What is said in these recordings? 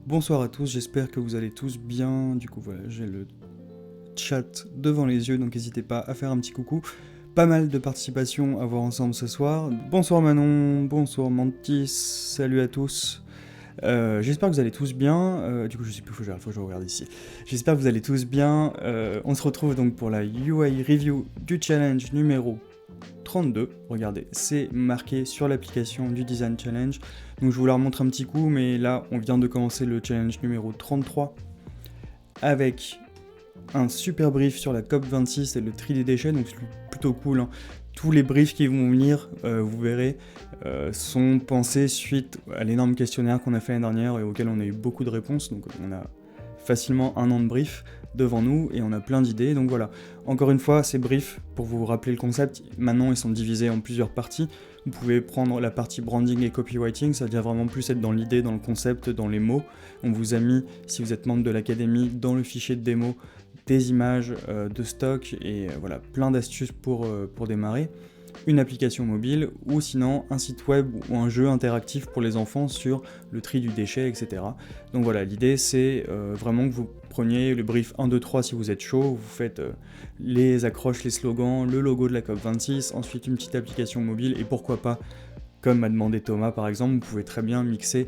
Bonsoir à tous, j'espère que vous allez tous bien. Du coup, voilà, j'ai le chat devant les yeux, donc n'hésitez pas à faire un petit coucou. Pas mal de participation à voir ensemble ce soir. Bonsoir Manon, bonsoir Mantis, salut à tous. J'espère que vous allez tous bien. Du coup, je sais plus, faut que je regarde ici. J'espère que vous allez tous bien. On se retrouve donc pour la UI review du challenge numéro 32. Regardez, c'est marqué sur l'application du Design Challenge. Donc je vous la remontre un petit coup, mais là, on vient de commencer le challenge numéro 33 avec un super brief sur la COP26 et le tri des déchets, donc c'est plutôt cool. Hein. Tous les briefs qui vont venir, vous verrez, sont pensés suite à l'énorme questionnaire qu'on a fait l'année dernière et auquel on a eu beaucoup de réponses. Donc on a facilement un an de brief devant nous et on a plein d'idées. Donc voilà, encore une fois, ces briefs, pour vous rappeler le concept, maintenant ils sont divisés en plusieurs parties. Vous pouvez prendre la partie branding et copywriting, ça vient vraiment plus être dans l'idée, dans le concept, dans les mots. On vous a mis, si vous êtes membre de l'académie, dans le fichier de démo, des images de stock et voilà, plein d'astuces pour démarrer. Une application mobile ou sinon un site web ou un jeu interactif pour les enfants sur le tri du déchet, etc. Donc voilà, l'idée c'est vraiment que vous preniez le brief 1, 2, 3 si vous êtes chaud, vous faites les accroches, les slogans, le logo de la COP26, ensuite une petite application mobile et pourquoi pas, comme m'a demandé Thomas par exemple, vous pouvez très bien mixer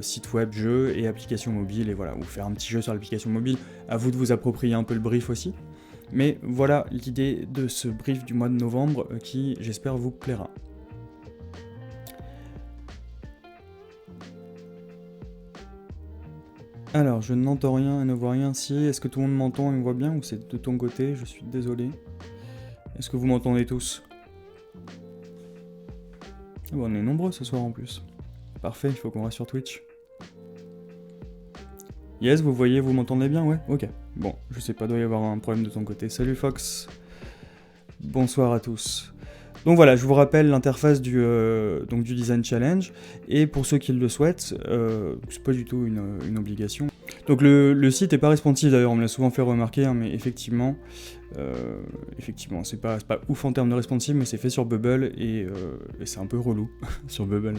site web, jeu et application mobile et voilà, ou faire un petit jeu sur l'application mobile. À vous de vous approprier un peu le brief aussi. Mais voilà l'idée de ce brief du mois de novembre qui, j'espère, vous plaira. Alors, je n'entends rien et ne vois rien. Si, est-ce que tout le monde m'entend et me voit bien ou c'est de ton côté? Je suis désolé. Est-ce que vous m'entendez tous? Ah bon, on est nombreux ce soir en plus. Parfait, il faut qu'on reste sur Twitch. Yes, vous voyez, vous m'entendez bien, ouais? Ok. Bon, je sais pas, doit y avoir un problème de ton côté. Salut Fox. Bonsoir à tous. Donc voilà, je vous rappelle l'interface du Design Challenge, et pour ceux qui le souhaitent, c'est pas du tout une obligation. Donc le site est pas responsive d'ailleurs, on me l'a souvent fait remarquer, hein, mais effectivement, c'est pas ouf en termes de responsive, mais c'est fait sur Bubble, et c'est un peu relou sur Bubble,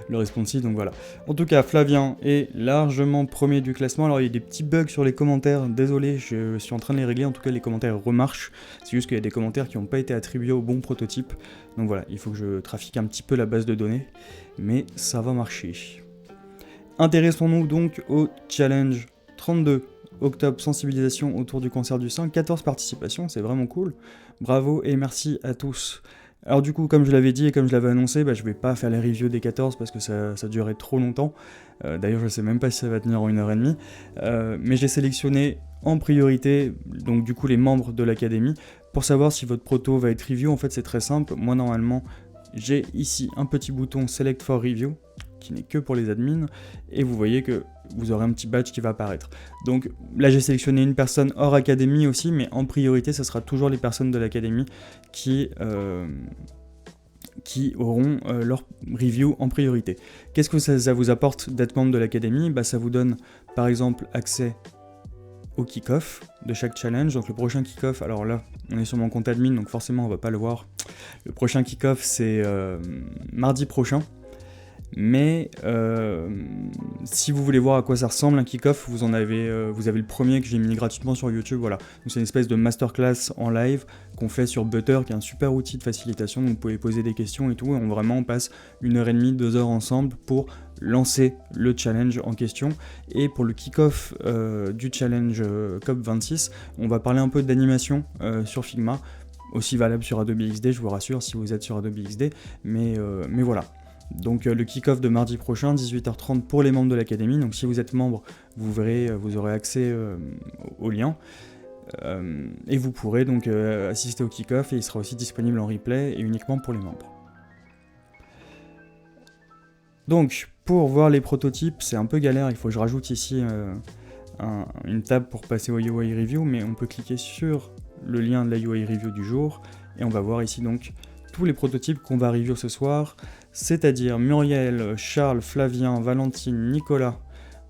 le responsive, donc voilà. En tout cas, Flavien est largement premier du classement. Alors il y a des petits bugs sur les commentaires, désolé, je suis en train de les régler, en tout cas les commentaires remarchent, c'est juste qu'il y a des commentaires qui n'ont pas été attribués au bon prototype, donc voilà, il faut que je trafique un petit peu la base de données, mais ça va marcher. Intéressons-nous donc au challenge 32 octobre, sensibilisation autour du cancer du sein, 14 participations, c'est vraiment cool, bravo et merci à tous. Alors du coup, comme je l'avais dit et comme je l'avais annoncé, je vais pas faire les reviews des 14 parce que ça durerait trop longtemps, d'ailleurs je sais même pas si ça va tenir en 1h30, mais j'ai sélectionné en priorité, donc du coup les membres de l'académie, pour savoir si votre proto va être review. En fait c'est très simple, moi normalement j'ai ici un petit bouton Select for Review, qui n'est que pour les admins, et vous voyez que vous aurez un petit badge qui va apparaître. Donc là j'ai sélectionné une personne hors académie aussi, mais en priorité ce sera toujours les personnes de l'académie qui auront leur review en priorité. Qu'est-ce que ça vous apporte d'être membre de l'académie? Ça vous donne par exemple accès au kick-off de chaque challenge. Donc le prochain kick-off, alors là on est sur mon compte admin, donc forcément on va pas le voir. Le prochain kick-off c'est mardi prochain. Mais si vous voulez voir à quoi ça ressemble un kick-off, vous avez le premier que j'ai mis gratuitement sur YouTube, voilà. Donc c'est une espèce de masterclass en live qu'on fait sur Butter, qui est un super outil de facilitation, donc vous pouvez poser des questions et tout, et on passe 1h30, 2 heures ensemble pour lancer le challenge en question. Et pour le kick-off du challenge COP26, on va parler un peu d'animation sur Figma, aussi valable sur Adobe XD, je vous rassure si vous êtes sur Adobe XD, mais voilà. Donc le kick-off de mardi prochain, 18h30 pour les membres de l'académie. Donc si vous êtes membre, vous aurez accès au lien. Et vous pourrez donc assister au kick-off, et il sera aussi disponible en replay et uniquement pour les membres. Donc pour voir les prototypes, c'est un peu galère, il faut que je rajoute ici une table pour passer au UI Review, mais on peut cliquer sur le lien de la UI Review du jour, et on va voir ici donc tous les prototypes qu'on va review ce soir, c'est-à-dire Muriel, Charles, Flavien, Valentine, Nicolas,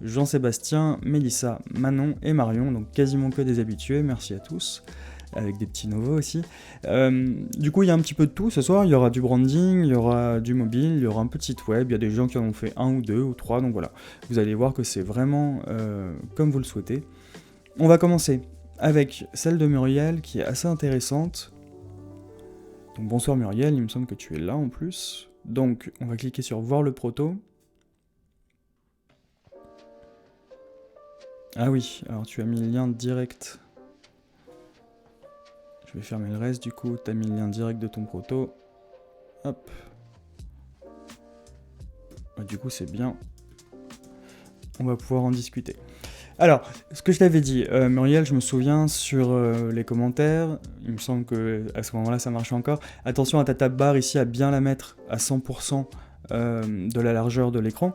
Jean-Sébastien, Mélissa, Manon et Marion, donc quasiment que des habitués, merci à tous. avec des petits nouveaux aussi. Du coup, il y a un petit peu de tout ce soir. Il y aura du branding, il y aura du mobile, il y aura un petit site web. Il y a des gens qui en ont fait 1 ou 2 ou 3, donc voilà. Vous allez voir que c'est vraiment comme vous le souhaitez. On va commencer avec celle de Muriel qui est assez intéressante. Donc bonsoir Muriel, il me semble que tu es là en plus. Donc on va cliquer sur voir le proto. Ah oui, alors tu as mis le lien direct. Je vais fermer le reste du coup, tu as mis le lien direct de ton proto. Hop. Du coup c'est bien. On va pouvoir en discuter. Alors, ce que je t'avais dit, Muriel, je me souviens sur les commentaires, il me semble qu'à ce moment-là ça marchait encore. Attention à ta tab bar ici, à bien la mettre à 100% de la largeur de l'écran.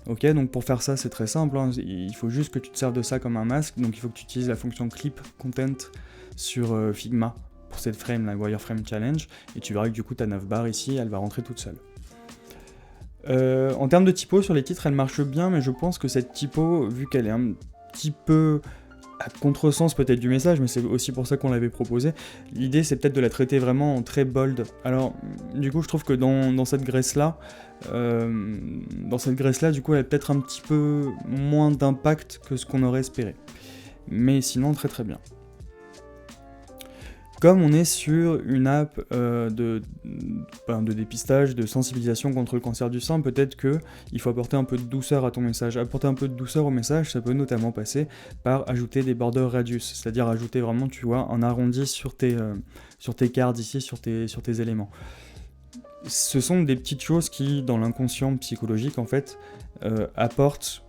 Ok, donc pour faire ça c'est très simple, hein. Il faut juste que tu te serves de ça comme un masque, donc il faut que tu utilises la fonction Clip Content sur Figma pour cette frame, la Wireframe Challenge, et tu verras que du coup ta navbar ici, elle va rentrer toute seule. En termes de typo, sur les titres elle marche bien, mais je pense que cette typo, vu qu'elle est un petit peu à contresens peut-être du message, mais c'est aussi pour ça qu'on l'avait proposé, l'idée c'est peut-être de la traiter vraiment en très bold. Alors du coup je trouve que dans cette graisse là, du coup elle a peut-être un petit peu moins d'impact que ce qu'on aurait espéré. Mais sinon très très bien. Comme on est sur une app de dépistage, de sensibilisation contre le cancer du sein, peut-être qu'il faut apporter un peu de douceur à ton message. Apporter un peu de douceur au message, ça peut notamment passer par ajouter des border radius, c'est-à-dire ajouter vraiment, tu vois, un arrondi sur tes cards ici, sur tes éléments. Ce sont des petites choses qui, dans l'inconscient psychologique, en fait, apportent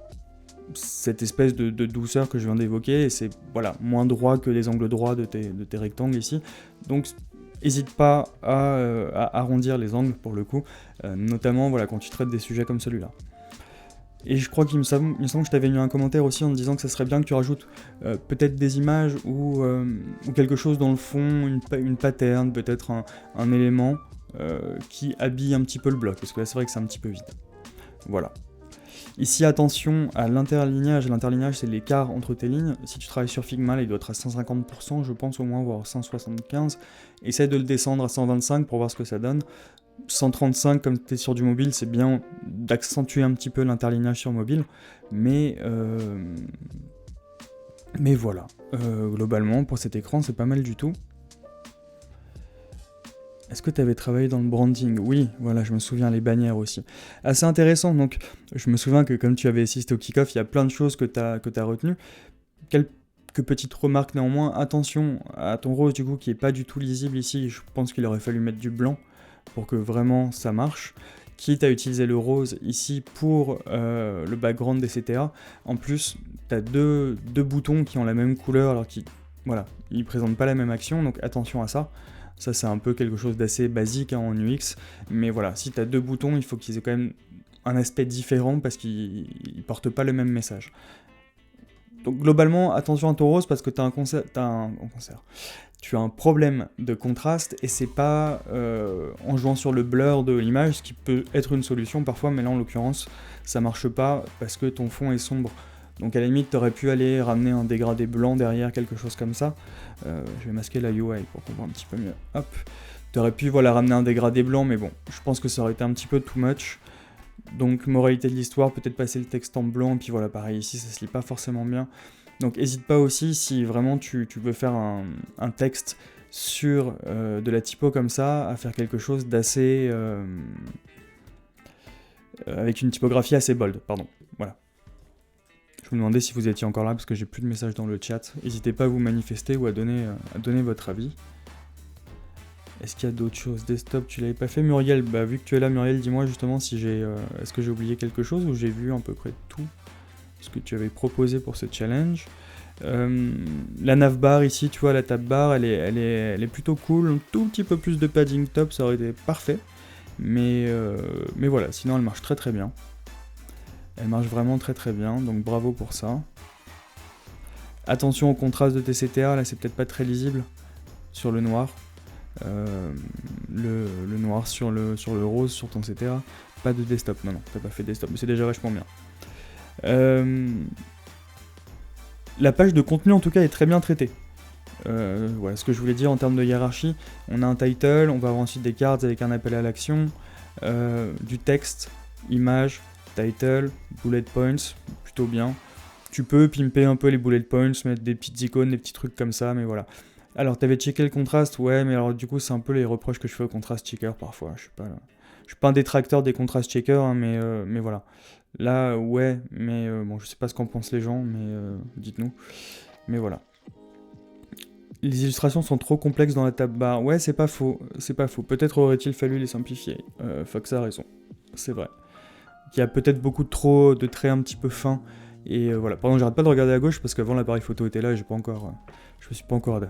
cette espèce de douceur que je viens d'évoquer, et c'est voilà, moins droit que les angles droits de tes rectangles ici. Donc n'hésite pas à arrondir les angles pour le coup, notamment voilà, quand tu traites des sujets comme celui-là. Et je crois qu'il me semble que je t'avais mis un commentaire aussi en te disant que ça serait bien que tu rajoutes peut-être des images ou quelque chose dans le fond, une pattern, peut-être un élément qui habille un petit peu le bloc, parce que là c'est vrai que c'est un petit peu vide. Voilà. Ici, attention à l'interlignage. L'interlignage, c'est l'écart entre tes lignes. Si tu travailles sur Figma, là, il doit être à 150%, je pense au moins, voire 175. Essaye de le descendre à 125 pour voir ce que ça donne. 135, comme tu es sur du mobile, c'est bien d'accentuer un petit peu l'interlignage sur mobile. Mais voilà. Globalement, pour cet écran, c'est pas mal du tout. Est-ce que tu avais travaillé dans le branding? Oui, voilà, je me souviens, les bannières aussi. Assez intéressant, donc je me souviens que comme tu avais assisté au kick-off, il y a plein de choses que tu as retenues. Quelques petites remarques néanmoins, attention à ton rose du coup qui est pas du tout lisible ici, je pense qu'il aurait fallu mettre du blanc pour que vraiment ça marche. Quitte à utiliser le rose ici pour le background des CTA, en plus tu as deux boutons qui ont la même couleur alors qu'ils présentent pas la même action, donc attention à ça. Ça c'est un peu quelque chose d'assez basique en UX, mais voilà, si tu as deux boutons, il faut qu'ils aient quand même un aspect différent parce qu'ils portent pas le même message. Donc globalement, attention à ton rose parce que tu as un problème de contraste et c'est pas en jouant sur le blur de l'image, ce qui peut être une solution parfois, mais là en l'occurrence ça marche pas parce que ton fond est sombre. Donc à la limite, tu aurais pu aller ramener un dégradé blanc derrière, quelque chose comme ça. Je vais masquer la UI pour qu'on voit un petit peu mieux. Hop. Tu aurais pu ramener un dégradé blanc, mais bon, je pense que ça aurait été un petit peu too much. Donc moralité de l'histoire, peut-être passer le texte en blanc, et puis voilà, pareil, ici ça se lit pas forcément bien. Donc n'hésite pas aussi, si vraiment tu veux faire un texte sur de la typo comme ça, à faire quelque chose d'assez... avec une typographie assez bold, pardon. Voilà. Je me demandais si vous étiez encore là parce que j'ai plus de messages dans le chat. N'hésitez pas à vous manifester ou à donner votre avis. Est-ce qu'il y a d'autres choses? Desktop, tu l'avais pas fait, Muriel? Bah vu que tu es là, Muriel, dis-moi justement si est-ce que j'ai oublié quelque chose ou j'ai vu à peu près tout ce que tu avais proposé pour ce challenge. La navbar ici, tu vois, la tab bar, elle est plutôt cool. Un tout petit peu plus de padding top, ça aurait été parfait. Mais voilà, sinon elle marche très très bien. Elle marche vraiment très très bien, donc bravo pour ça. Attention au contraste de tes CTA, là c'est peut-être pas très lisible sur le noir. Le noir sur le rose sur ton CTA. Pas de desktop, non, t'as pas fait desktop, mais c'est déjà vachement bien. La page de contenu en tout cas est très bien traitée. Voilà ce que je voulais dire en termes de hiérarchie. On a un title, on va avoir ensuite des cards avec un appel à l'action, du texte, image, title, bullet points, plutôt bien. Tu peux pimper un peu les bullet points, mettre des petites icônes, des petits trucs comme ça, mais voilà. Alors, t'avais checké le contraste, ouais, mais alors du coup, c'est un peu les reproches que je fais au contrast checker parfois. Je suis pas un détracteur des contrast checkers, hein, mais voilà. Là, ouais, mais bon, je sais pas ce qu'en pensent les gens, mais dites-nous. Mais voilà. Les illustrations sont trop complexes dans la tab bar. Ouais, c'est pas faux, c'est pas faux. Peut-être aurait-il fallu les simplifier. Fox a raison, c'est vrai. Il y a peut-être beaucoup trop de traits un petit peu fins. Et voilà, pardon, j'arrête pas de regarder à gauche parce qu'avant l'appareil photo était là et je me suis pas encore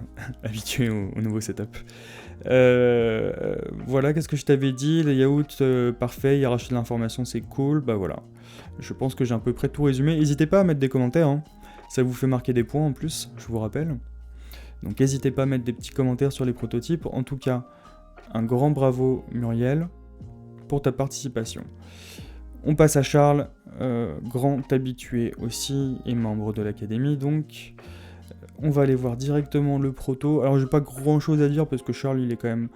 habitué au nouveau setup. Voilà, qu'est-ce que je t'avais dit, layout parfait, hiérarchie de l'information c'est cool, bah voilà. Je pense que j'ai à peu près tout résumé. N'hésitez pas à mettre des commentaires, hein. Ça vous fait marquer des points en plus, je vous rappelle. Donc n'hésitez pas à mettre des petits commentaires sur les prototypes. En tout cas, un grand bravo Muriel pour ta participation. On passe à Charles, grand habitué aussi et membre de l'académie, donc on va aller voir directement le proto. Alors j'ai pas grand chose à dire parce que Charles il est quand même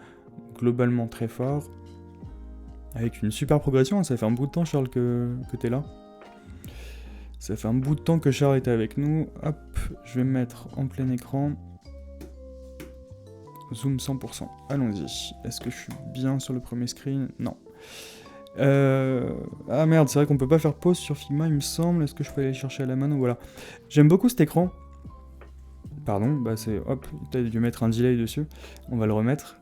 globalement très fort, avec une super progression. Ça fait un bout de temps Charles que t'es là. Ça fait un bout de temps que Charles est avec nous. Hop, je vais me mettre en plein écran. Zoom 100%, allons-y. Est-ce que je suis bien sur le premier screen? Non. Ah merde, c'est vrai qu'on peut pas faire pause sur Figma, il me semble. Est-ce que je peux aller chercher à la main? Voilà. J'aime beaucoup cet écran. Pardon, bah c'est... Hop, t'as dû mettre un delay dessus. On va le remettre.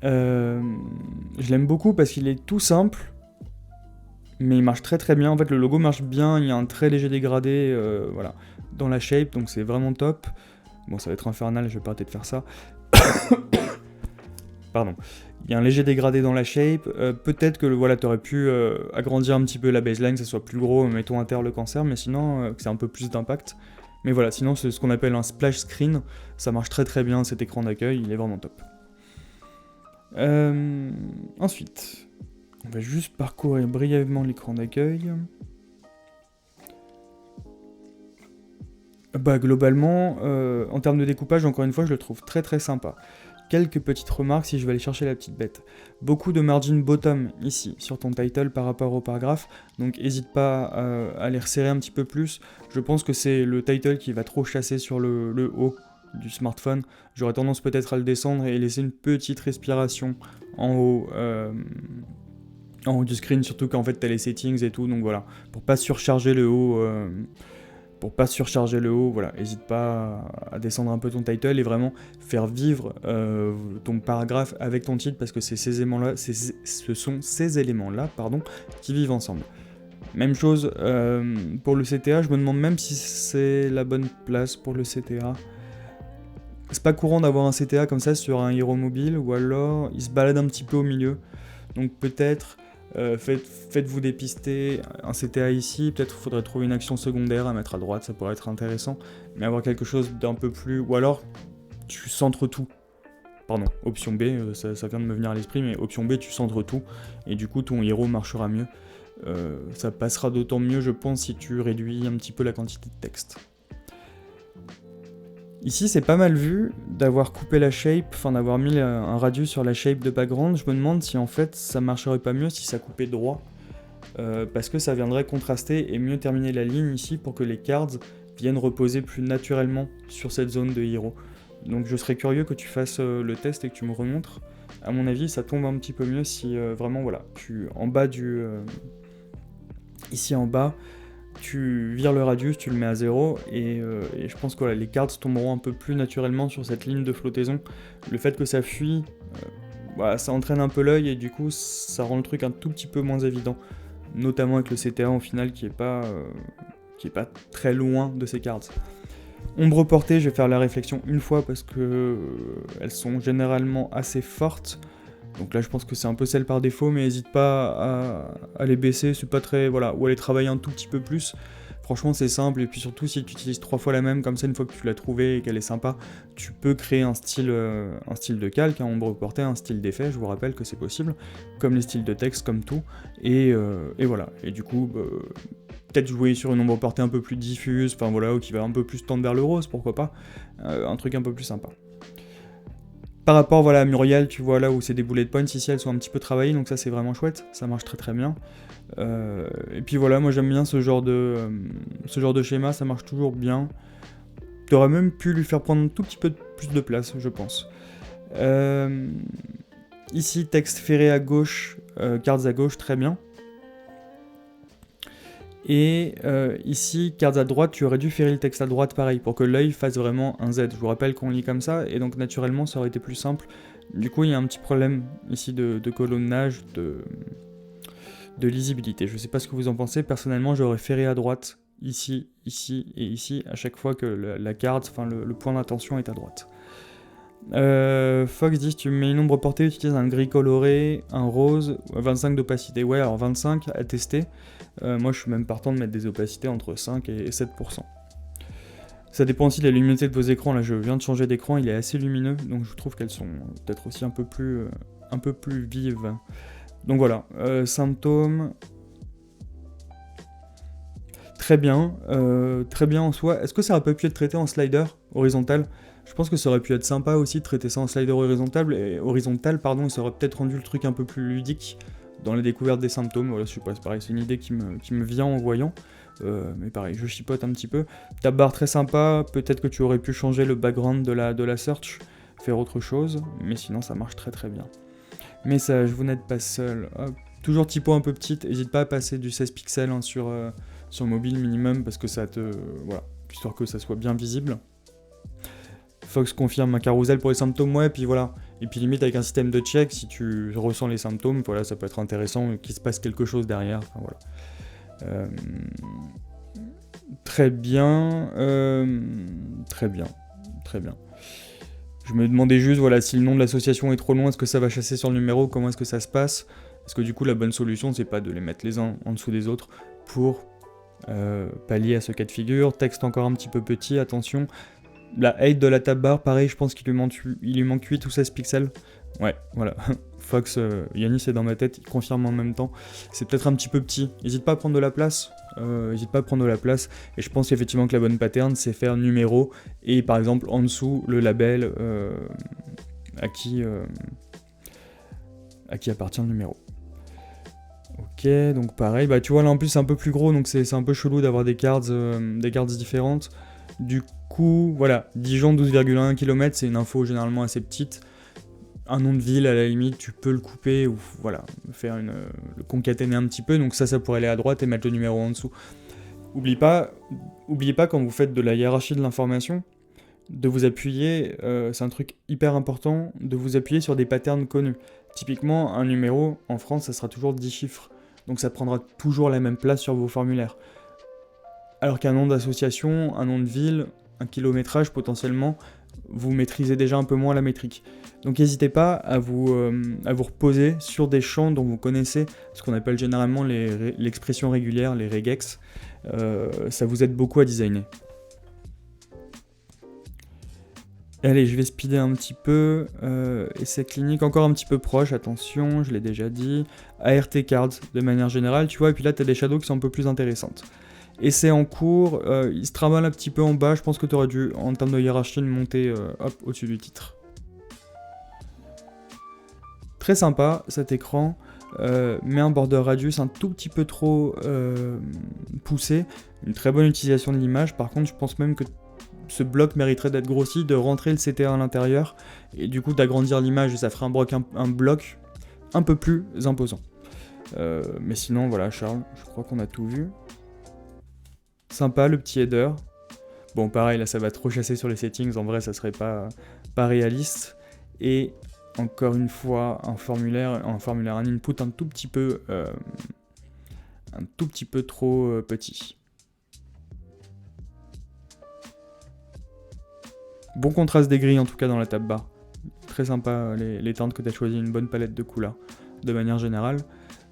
Je l'aime beaucoup parce qu'il est tout simple, mais il marche très très bien. En fait, le logo marche bien, il y a un très léger dégradé voilà, dans la shape, donc c'est vraiment top. Bon, ça va être infernal, je vais pas arrêter de faire ça. Pardon. Il y a un léger dégradé dans la shape. Peut-être que voilà, tu aurais pu agrandir un petit peu la baseline, que ça soit plus gros, mettons inter le cancer, mais sinon, que c'est un peu plus d'impact. Mais voilà, sinon, c'est ce qu'on appelle un splash screen. Ça marche très très bien, cet écran d'accueil, il est vraiment top. Ensuite, on va juste parcourir brièvement l'écran d'accueil. Bah globalement, en termes de découpage, encore une fois, je le trouve très très sympa. Quelques petites remarques si je vais aller chercher la petite bête. Beaucoup de margin bottom ici, sur ton title par rapport au paragraphe, donc n'hésite pas à les resserrer un petit peu plus. Je pense que c'est le title qui va trop chasser sur le haut du smartphone. J'aurais tendance peut-être à le descendre et laisser une petite respiration en haut du screen, surtout qu'en fait t'as les settings et tout, donc voilà, pour pas surcharger le haut... voilà, n'hésite pas à descendre un peu ton title et vraiment faire vivre ton paragraphe avec ton titre parce que c'est ces éléments-là, ce sont ces éléments-là, qui vivent ensemble. Même chose pour le CTA, je me demande même si c'est la bonne place pour le CTA. C'est pas courant d'avoir un CTA comme ça sur un héros mobile, ou alors il se balade un petit peu au milieu. Donc peut-être faites-vous dépister un CTA ici, peut-être faudrait trouver une action secondaire à mettre à droite, ça pourrait être intéressant, mais avoir quelque chose d'un peu plus... Ou alors, tu centres tout. Pardon, option B, ça vient de me venir à l'esprit, mais option B, tu centres tout, et du coup ton héros marchera mieux. Ça passera d'autant mieux, je pense, si tu réduis un petit peu la quantité de texte. Ici, c'est pas mal vu d'avoir coupé la shape, enfin d'avoir mis un radius sur la shape de background. Je me demande si en fait ça marcherait pas mieux si ça coupait droit, parce que ça viendrait contraster et mieux terminer la ligne ici pour que les cards viennent reposer plus naturellement sur cette zone de hero. Donc je serais curieux que tu fasses le test et que tu me remontres. À mon avis, ça tombe un petit peu mieux si vraiment, voilà, en bas ici en bas, tu vires le radius, tu le mets à 0, et je pense que voilà, les cards tomberont un peu plus naturellement sur cette ligne de flottaison. Le fait que ça fuit, voilà, ça entraîne un peu l'œil, et du coup ça rend le truc un tout petit peu moins évident, notamment avec le CTA au final qui est pas très loin de ces cards. Ombre portée, je vais faire la réflexion une fois parce que elles sont généralement assez fortes. Donc là je pense que c'est un peu celle par défaut, mais n'hésite pas à les baisser, c'est pas très... Voilà, ou à les travailler un tout petit peu plus. Franchement c'est simple, et puis surtout si tu utilises 3 fois la même, comme ça une fois que tu l'as trouvée et qu'elle est sympa, tu peux créer un style de calque, un ombre portée, un style d'effet, je vous rappelle que c'est possible, comme les styles de texte, comme tout, et voilà. Et du coup, peut-être jouer sur une ombre portée un peu plus diffuse, enfin voilà, ou qui va un peu plus tendre vers le rose, pourquoi pas, un truc un peu plus sympa. Par rapport voilà, à Muriel, tu vois là où c'est des bullet points, ici elles sont un petit peu travaillées, donc ça c'est vraiment chouette, ça marche très très bien. Et puis voilà, moi j'aime bien ce genre de schéma, ça marche toujours bien. T'aurais même pu lui faire prendre un tout petit peu plus de place, je pense. Ici, texte ferré à gauche, cartes à gauche, très bien. Et ici, cartes à droite, tu aurais dû ferrer le texte à droite pareil, pour que l'œil fasse vraiment un Z. Je vous rappelle qu'on lit comme ça, et donc naturellement ça aurait été plus simple. Du coup, il y a un petit problème ici de colonnage, de lisibilité. Je sais pas ce que vous en pensez, personnellement j'aurais ferré à droite, ici, ici et ici, à chaque fois que la carte, enfin le point d'attention est à droite. Fox dit si tu mets une ombre portée, utilise un gris coloré, un rose, 25 d'opacité. Ouais, alors 25 à tester. Moi je suis même partant de mettre des opacités entre 5 et 7%. Ça dépend aussi de la luminosité de vos écrans. Là je viens de changer d'écran, il est assez lumineux, donc je trouve qu'elles sont peut-être aussi un peu plus vives. Donc voilà, symptômes. Très bien en soi. Est-ce que ça aurait pas pu être traité en slider horizontal ? Je pense que ça aurait pu être sympa aussi de traiter ça en slider horizontal, et ça aurait peut-être rendu le truc un peu plus ludique dans la découverte des symptômes. Voilà, je sais pas, c'est pareil, c'est une idée qui me vient en voyant. Mais pareil, je chipote un petit peu. Ta barre très sympa, peut-être que tu aurais pu changer le background de la search, faire autre chose, mais sinon ça marche très très bien. Message, vous n'êtes pas seul. Hop. Toujours typo un peu petite, n'hésite pas à passer du 16 pixels hein, sur mobile minimum, parce que ça te... voilà, histoire que ça soit bien visible. Fox confirme un carousel pour les symptômes, ouais, puis voilà. Et puis limite avec un système de check, si tu ressens les symptômes, voilà, ça peut être intéressant, qu'il se passe quelque chose derrière, enfin voilà. Très bien, très bien, très bien. Je me demandais juste, voilà, si le nom de l'association est trop loin, est-ce que ça va chasser sur le numéro, comment est-ce que ça se passe ? Parce que du coup, la bonne solution, c'est pas de les mettre les uns en dessous des autres pour pallier à ce cas de figure. Texte encore un petit peu petit, attention. La height de la tab bar, pareil, je pense qu'il lui manque 8 ou 16 pixels. Ouais, voilà. Fox, Yanis est dans ma tête, il confirme en même temps. C'est peut-être un petit peu petit. N'hésite pas à prendre de la place. Et je pense qu'effectivement que la bonne pattern, c'est faire numéro et par exemple en dessous le label à qui appartient le numéro. Ok, donc pareil, bah tu vois là en plus c'est un peu plus gros, donc c'est un peu chelou d'avoir des cards différentes. Du coup, voilà, Dijon 12,1 km, c'est une info généralement assez petite. Un nom de ville, à la limite, tu peux le couper ou voilà, faire le concaténer un petit peu, donc ça pourrait aller à droite et mettre le numéro en dessous. Oubliez pas quand vous faites de la hiérarchie de l'information, de vous appuyer, c'est un truc hyper important, de vous appuyer sur des patterns connus. Typiquement, un numéro, en France, ça sera toujours 10 chiffres, donc ça prendra toujours la même place sur vos formulaires. Alors qu'un nom d'association, un nom de ville, un kilométrage potentiellement, vous maîtrisez déjà un peu moins la métrique. Donc n'hésitez pas à vous reposer sur des champs dont vous connaissez ce qu'on appelle généralement l'expression régulière, les regex. Ça vous aide beaucoup à designer. Allez, je vais speeder un petit peu. Essai clinique encore un petit peu proche, attention, je l'ai déjà dit. ART cards de manière générale, tu vois, et puis là tu as des shadows qui sont un peu plus intéressantes. Essai en cours, il se travaille un petit peu en bas, je pense que tu aurais dû, en termes de hiérarchie, le monter au-dessus du titre. Très sympa cet écran, mais un border radius un tout petit peu trop poussé, une très bonne utilisation de l'image, par contre je pense même que ce bloc mériterait d'être grossi, de rentrer le CTA à l'intérieur, et du coup d'agrandir l'image, et ça ferait un bloc un peu plus imposant. Mais sinon voilà Charles, je crois qu'on a tout vu. Sympa le petit header. Bon pareil là ça va trop chasser sur les settings, en vrai ça serait pas réaliste. Et encore une fois un input un tout petit peu trop petit. Bon contraste des grilles en tout cas dans la tab bar. Très sympa les teintes que tu as choisi, une bonne palette de couleurs de manière générale.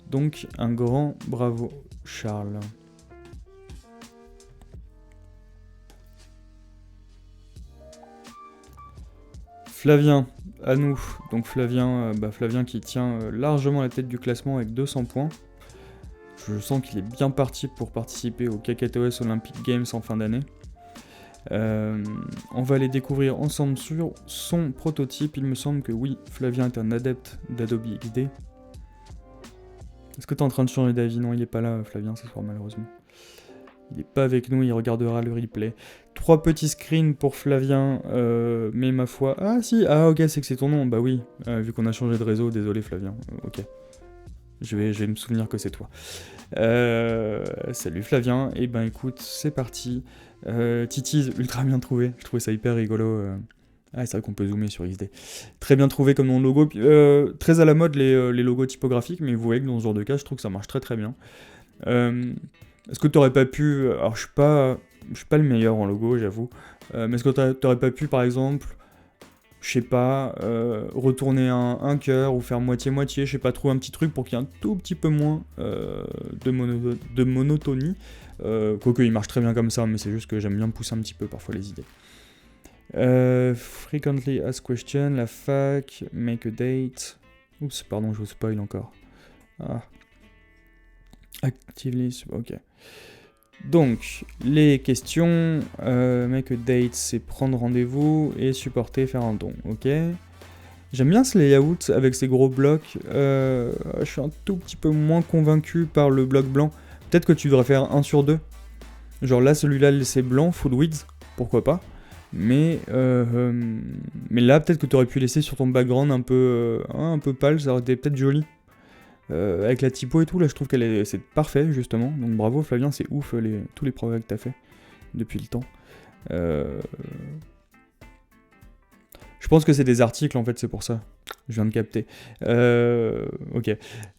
Donc un grand bravo Charles. Flavien, à nous. Donc Flavien qui tient largement la tête du classement avec 200 points. Je sens qu'il est bien parti pour participer au KKTOS Olympic Games en fin d'année. On va aller découvrir ensemble sur son prototype. Il me semble que oui, Flavien est un adepte d'Adobe XD. Est-ce que tu es en train de changer d'avis? Non, il est pas là, Flavien, ce soir, malheureusement. Il n'est pas avec nous, il regardera le replay. 3 petits screens pour Flavien, mais ma foi... Ah si, ah ok, c'est que c'est ton nom, bah oui, vu qu'on a changé de réseau, désolé Flavien, ok. Je vais me souvenir que c'est toi. Salut Flavien, et ben écoute, c'est parti. Titiz, ultra bien trouvé, je trouvais ça hyper rigolo. Ah, c'est vrai qu'on peut zoomer sur XD. Très bien trouvé comme nom de logo, très à la mode les logos typographiques, mais vous voyez que dans ce genre de cas, je trouve que ça marche très très bien. Est-ce que t'aurais pas pu... Alors je suis pas le meilleur en logo, j'avoue, mais est-ce que t'aurais pas pu par exemple... Je sais pas, retourner un cœur ou faire moitié-moitié, je sais pas, trouver un petit truc pour qu'il y ait un tout petit peu moins de monotonie. Quoique il marche très bien comme ça, mais c'est juste que j'aime bien pousser un petit peu parfois les idées. Frequently asked question, la fac, make a date. Oups, pardon, je vous spoil encore. Ah. Actively, ok. Donc, les questions, make a date, c'est prendre rendez-vous et supporter, faire un don, ok. J'aime bien ce layout avec ces gros blocs, je suis un tout petit peu moins convaincu par le bloc blanc. Peut-être que tu devrais faire 1 sur 2. Genre là, celui-là, c'est blanc, full width, pourquoi pas. Mais là, peut-être que tu aurais pu laisser sur ton background un peu pâle, ça aurait été peut-être joli. Avec la typo et tout, là je trouve c'est parfait justement, donc bravo Flavien, c'est ouf tous les progrès que t'as fait depuis le temps. Je pense que c'est des articles en fait, c'est pour ça, je viens de capter. Ok,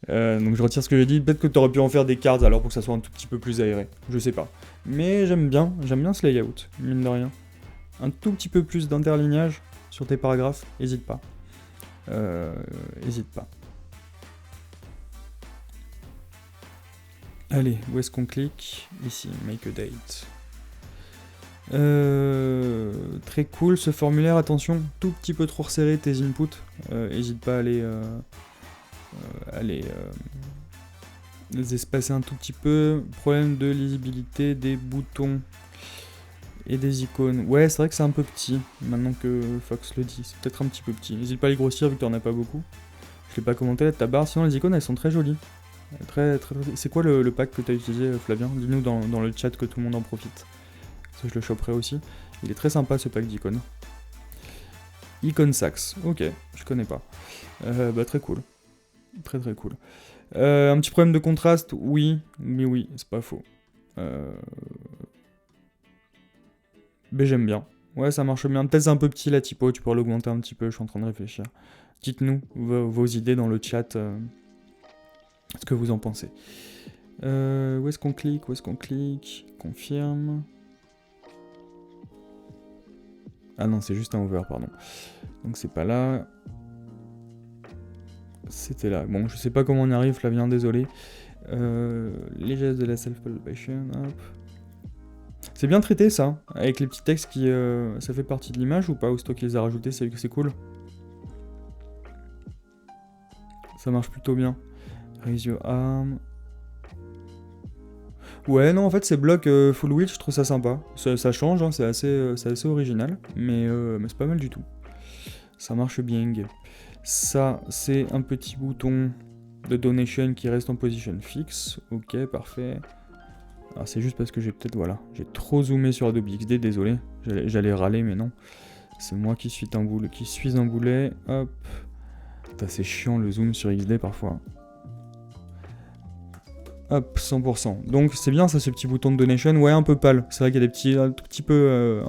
donc je retire ce que j'ai dit, peut-être que t'aurais pu en faire des cards alors pour que ça soit un tout petit peu plus aéré, je sais pas. Mais j'aime bien ce layout, mine de rien. Un tout petit peu plus d'interlignage sur tes paragraphes, hésite pas. Hésite pas. Allez, où est-ce qu'on clique? Ici, make a date. Très cool ce formulaire, attention, tout petit peu trop resserré tes inputs. N'hésite pas à les espacer un tout petit peu. Problème de lisibilité des boutons et des icônes. Ouais, c'est vrai que c'est un peu petit, maintenant que Fox le dit. C'est peut-être un petit peu petit. N'hésite pas à les grossir vu que t'en as pas beaucoup. Je l'ai pas commenté là de ta barre, sinon les icônes elles sont très jolies. Très. C'est quoi le pack que tu as utilisé, Flavien? Dis-nous dans le chat que tout le monde en profite. Ça, je le choperai aussi. Il est très sympa ce pack d'icônes. Icon Sax, ok, je connais pas. Bah très cool. Très très cool. Un petit problème de contraste, oui, c'est pas faux. Mais j'aime bien. Ouais, ça marche bien. Peut-être c'est un peu petit la typo, tu pourrais l'augmenter un petit peu, je suis en train de réfléchir. Dites-nous vos idées dans le chat. Ce que vous en pensez. Où est-ce qu'on clique? Confirme. Ah non, c'est juste un over, pardon. Donc c'est pas là. C'était là. Bon, je sais pas comment on y arrive, Flavien, désolé. Les gestes de la self-palpation, hop. C'est bien traité ça, avec les petits textes qui... ça fait partie de l'image ou pas? Ou c'est toi qui les as rajoutés, c'est cool. Ça marche plutôt bien. Raise your arm. Ouais, non, en fait, ces blocs full width, je trouve ça sympa. Ça change, hein, c'est assez original, mais c'est pas mal du tout. Ça marche bien. Ça, c'est un petit bouton de donation qui reste en position fixe. Ok, parfait. Ah, c'est juste parce que j'ai trop zoomé sur Adobe XD, désolé. J'allais râler, mais non. C'est moi qui suis un boulet. Hop. Putain, c'est chiant le zoom sur XD parfois. Hop, 100%. Donc c'est bien ça, ce petit bouton de donation. Ouais, un peu pâle. C'est vrai qu'il y a des petits, un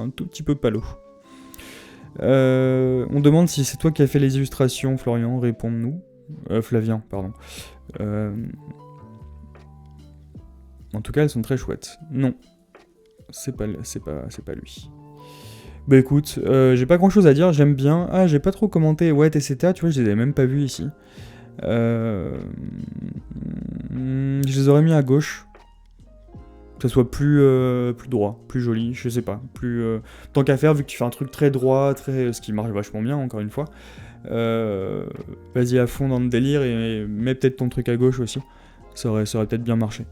tout petit peu pâle. On demande si c'est toi qui as fait les illustrations, Florian. Réponds-nous. Flavien, pardon. En tout cas, elles sont très chouettes. Non, c'est pas lui. Bah écoute, j'ai pas grand chose à dire. J'aime bien. Ah, j'ai pas trop commenté. Ouais, TCTA, tu vois, je les avais même pas vus ici. Je les aurais mis à gauche. Que ça soit plus droit, plus joli, je sais pas. Tant qu'à faire, vu que tu fais un truc très droit, ce qui marche vachement bien, encore une fois. Vas-y à fond dans le délire et mets peut-être ton truc à gauche aussi. ça aurait peut-être bien marché.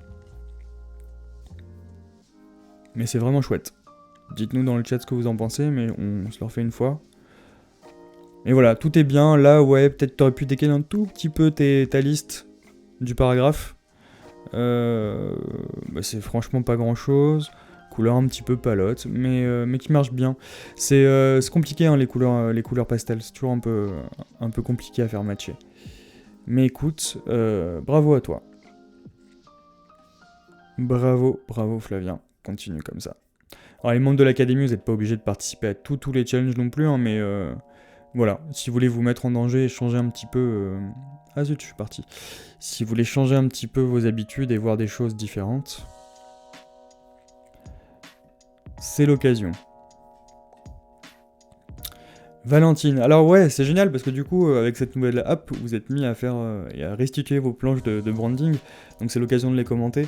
Mais c'est vraiment chouette. Dites-nous dans le chat ce que vous en pensez, mais on se le refait une fois. Et voilà, tout est bien. Là, ouais, peut-être t'aurais pu décaler un tout petit peu ta liste du paragraphe. Bah c'est franchement pas grand-chose. Couleur un petit peu palote, mais qui marche bien. C'est compliqué, hein, les couleurs pastel. C'est toujours un peu compliqué à faire matcher. Mais écoute, bravo à toi. Bravo Flavien. Continue comme ça. Alors les membres de l'académie, vous n'êtes pas obligés de participer à tous les challenges non plus, hein, mais voilà, si vous voulez vous mettre en danger et changer un petit peu... Ah zut, je suis parti. Si vous voulez changer un petit peu vos habitudes et voir des choses différentes, c'est l'occasion. Valentine, alors ouais, c'est génial parce que du coup, avec cette nouvelle app, vous êtes mis à faire et à restituer vos planches de branding, donc c'est l'occasion de les commenter.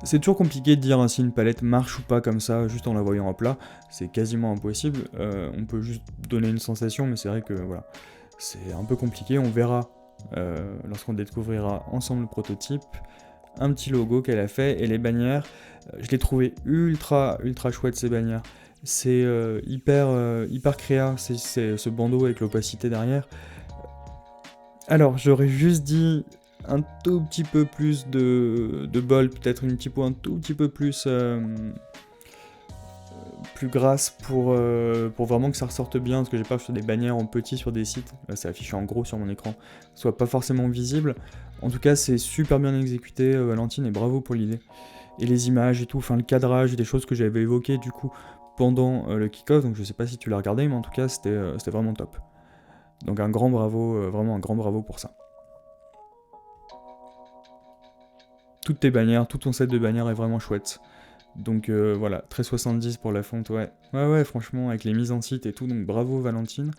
C'est toujours compliqué de dire si une palette marche ou pas comme ça, juste en la voyant à plat, c'est quasiment impossible. On peut juste donner une sensation, mais c'est vrai que voilà, c'est un peu compliqué. On verra lorsqu'on découvrira ensemble le prototype, un petit logo qu'elle a fait et les bannières. Je l'ai trouvé ultra chouette ces bannières. C'est hyper créa, c'est ce bandeau avec l'opacité derrière. Alors, j'aurais juste dit un tout petit peu plus de bol, peut-être une typo un tout petit peu plus grasse pour vraiment que ça ressorte bien, parce que j'ai peur que sur des bannières en petit sur des sites, là c'est affiché en gros sur mon écran, soit pas forcément visible. En tout cas, c'est super bien exécuté, Valentine, et bravo pour l'idée. Et les images et tout, enfin le cadrage, des choses que j'avais évoquées du coup pendant le kick-off, donc je sais pas si tu l'as regardé, mais en tout cas c'était vraiment top. Donc un grand bravo, vraiment un grand bravo pour ça. Toutes tes bannières, tout ton set de bannières est vraiment chouette. Donc voilà, 13,70 pour la fonte, ouais. Ouais, franchement, avec les mises en site et tout, donc bravo Valentine.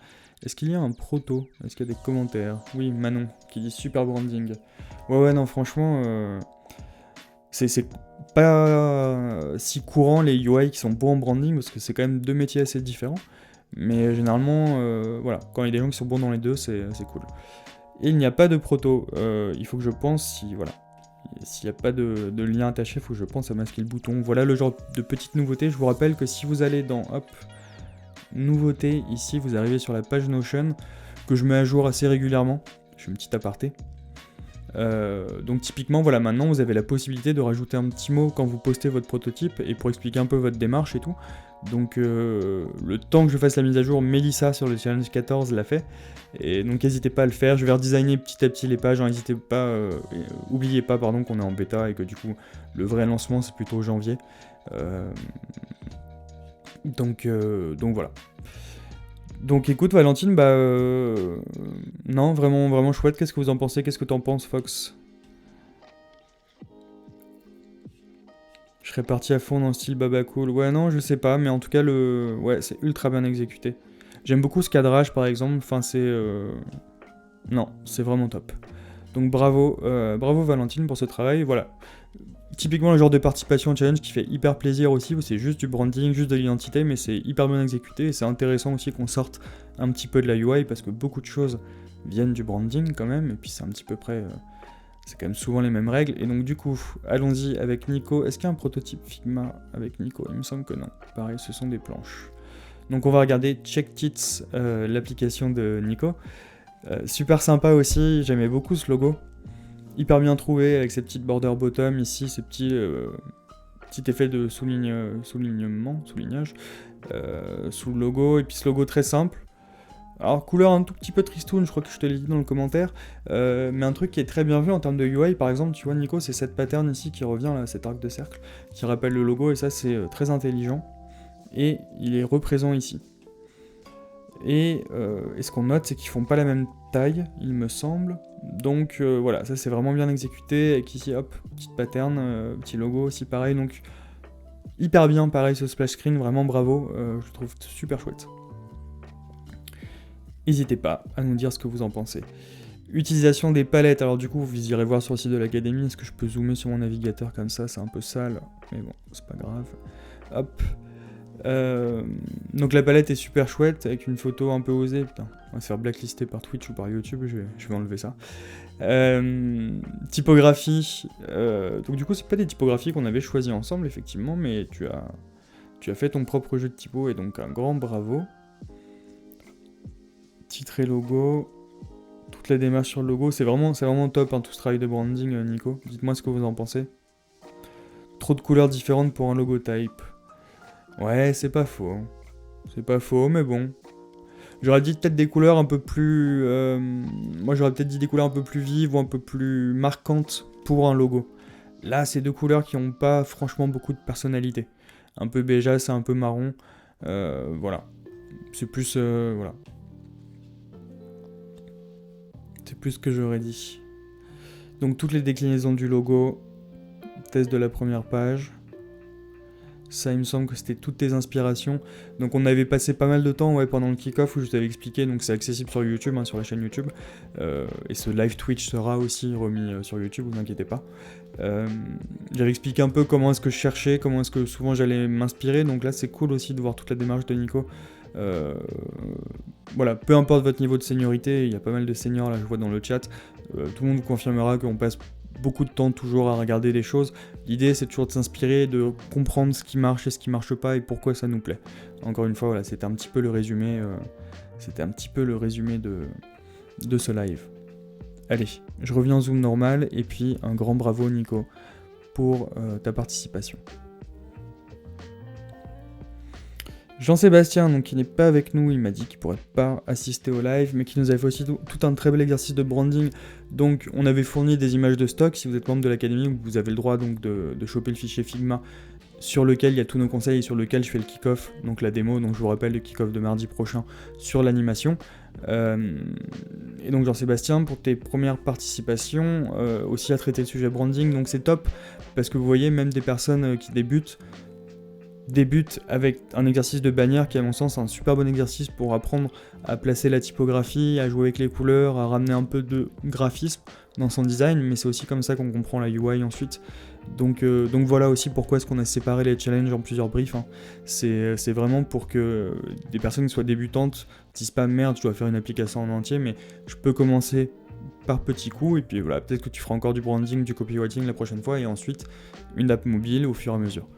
Est-ce qu'il y a un proto? Est-ce qu'il y a des commentaires? Oui, Manon, qui dit super branding. Ouais, non, franchement, c'est pas si courant les UI qui sont bons en branding, parce que c'est quand même deux métiers assez différents. Mais généralement, voilà, quand il y a des gens qui sont bons dans les deux, c'est cool. Et il n'y a pas de proto. Il faut que je pense si, voilà. S'il n'y a pas de lien attaché, il faut que je pense à masquer le bouton. Voilà le genre de petite nouveauté. Je vous rappelle que si vous allez dans hop, nouveauté, ici vous arrivez sur la page Notion, que je mets à jour assez régulièrement. Je fais une petite aparté. Donc typiquement, voilà, maintenant vous avez la possibilité de rajouter un petit mot quand vous postez votre prototype et pour expliquer un peu votre démarche et tout. Donc le temps que je fasse la mise à jour, Mélissa sur le challenge 14 l'a fait. Et donc n'hésitez pas à le faire, je vais redesigner petit à petit les pages, n'hésitez pas, oubliez pas pardon qu'on est en bêta et que du coup le vrai lancement c'est plutôt janvier. Donc voilà. Donc écoute Valentine, bah non, vraiment chouette, qu'est-ce que vous en pensez? Qu'est-ce que t'en penses Fox? Je serais parti à fond dans le style Baba Cool. Ouais non, je sais pas, mais en tout cas ouais, c'est ultra bien exécuté. J'aime beaucoup ce cadrage par exemple, enfin c'est... Non, c'est vraiment top. Donc bravo Valentine pour ce travail, voilà. Typiquement le genre de participation au challenge qui fait hyper plaisir aussi, où c'est juste du branding, juste de l'identité, mais c'est hyper bien exécuté, et c'est intéressant aussi qu'on sorte un petit peu de la UI, parce que beaucoup de choses viennent du branding quand même, et puis c'est un petit peu près... c'est quand même souvent les mêmes règles, et donc du coup, allons-y avec Nico. Est-ce qu'il y a un prototype Figma avec Nico? Il me semble que non. Pareil, ce sont des planches. Donc on va regarder CheckTits, l'application de Nico. Super sympa aussi, j'aimais beaucoup ce logo. Hyper bien trouvé avec ces petites border bottom ici, ces petits effets de soulignage sous le logo, et puis ce logo très simple. Alors couleur un tout petit peu tristoun, je crois que je te l'ai dit dans le commentaire, mais un truc qui est très bien vu en termes de UI, par exemple, tu vois Nico, c'est cette pattern ici qui revient là, cet arc de cercle, qui rappelle le logo, et ça c'est très intelligent, et il est représent ici. Et ce qu'on note, c'est qu'ils font pas la même taille, il me semble. Donc voilà, ça c'est vraiment bien exécuté. Avec ici, hop, petite pattern, petit logo aussi pareil. Donc hyper bien, pareil, ce splash screen, vraiment bravo. Je trouve super chouette. N'hésitez pas à nous dire ce que vous en pensez. Utilisation des palettes, alors du coup vous irez voir sur le site de l'académie. Est-ce que je peux zoomer sur mon navigateur comme ça? C'est un peu sale, mais bon, c'est pas grave. Hop. Donc la palette est super chouette, avec une photo un peu osée. Putain, on va se faire blacklister par Twitch ou par YouTube, je vais enlever ça. Typographie. Donc du coup, c'est pas des typographies qu'on avait choisies ensemble, effectivement, mais tu as fait ton propre jeu de typo, et donc un grand bravo. Titre et logo. Toute la démarche sur le logo, c'est vraiment top, hein, tout ce travail de branding, Nico. Dites-moi ce que vous en pensez. Trop de couleurs différentes pour un logo type. Ouais, c'est pas faux. C'est pas faux, mais bon. J'aurais dit peut-être des couleurs un peu plus... Moi, j'aurais peut-être dit des couleurs un peu plus vives ou un peu plus marquantes pour un logo. Là, c'est deux couleurs qui n'ont pas franchement beaucoup de personnalité. Un peu bégeasse, un peu marron. Voilà. C'est plus... voilà. C'est plus ce que j'aurais dit. Donc, toutes les déclinaisons du logo. Test de la première page. Ça, il me semble que c'était toutes tes inspirations. Donc on avait passé pas mal de temps pendant le kick-off où je t'avais expliqué, donc c'est accessible sur YouTube, sur la chaîne YouTube. Et ce live Twitch sera aussi remis sur YouTube, vous inquiétez pas. J'avais expliqué un peu comment est-ce que je cherchais, comment est-ce que souvent j'allais m'inspirer, donc là c'est cool aussi de voir toute la démarche de Nico. Voilà, peu importe votre niveau de seniorité, il y a pas mal de seniors là, je vois dans le chat, tout le monde vous confirmera qu'on passe beaucoup de temps toujours à regarder les choses. L'idée c'est toujours de s'inspirer, de comprendre ce qui marche et ce qui marche pas et pourquoi ça nous plaît. Encore une fois, voilà, c'était un petit peu le résumé, de ce live. Allez, je reviens en zoom normal et puis un grand bravo Nico pour ta participation. Jean-Sébastien, donc qui n'est pas avec nous, il m'a dit qu'il pourrait pas assister au live, mais qui nous avait fait aussi tout un très bel exercice de branding. Donc on avait fourni des images de stock. Si vous êtes membre de l'académie, vous avez le droit donc de choper le fichier Figma sur lequel il y a tous nos conseils et sur lequel je fais le kick-off, donc la démo. Donc je vous rappelle le kick-off de mardi prochain sur l'animation. Et donc Jean-Sébastien, pour tes premières participations, aussi à traiter le sujet branding, donc c'est top parce que vous voyez, même des personnes qui débutent avec un exercice de bannière qui, à mon sens, est un super bon exercice pour apprendre à placer la typographie, à jouer avec les couleurs, à ramener un peu de graphisme dans son design, mais c'est aussi comme ça qu'on comprend la UI ensuite. Donc voilà aussi pourquoi est-ce qu'on a séparé les challenges en plusieurs briefs. Hein. C'est vraiment pour que des personnes qui soient débutantes disent pas merde, je dois faire une application en entier, mais je peux commencer par petits coups, et puis voilà, peut-être que tu feras encore du branding, du copywriting la prochaine fois, et ensuite une app mobile au fur et à mesure.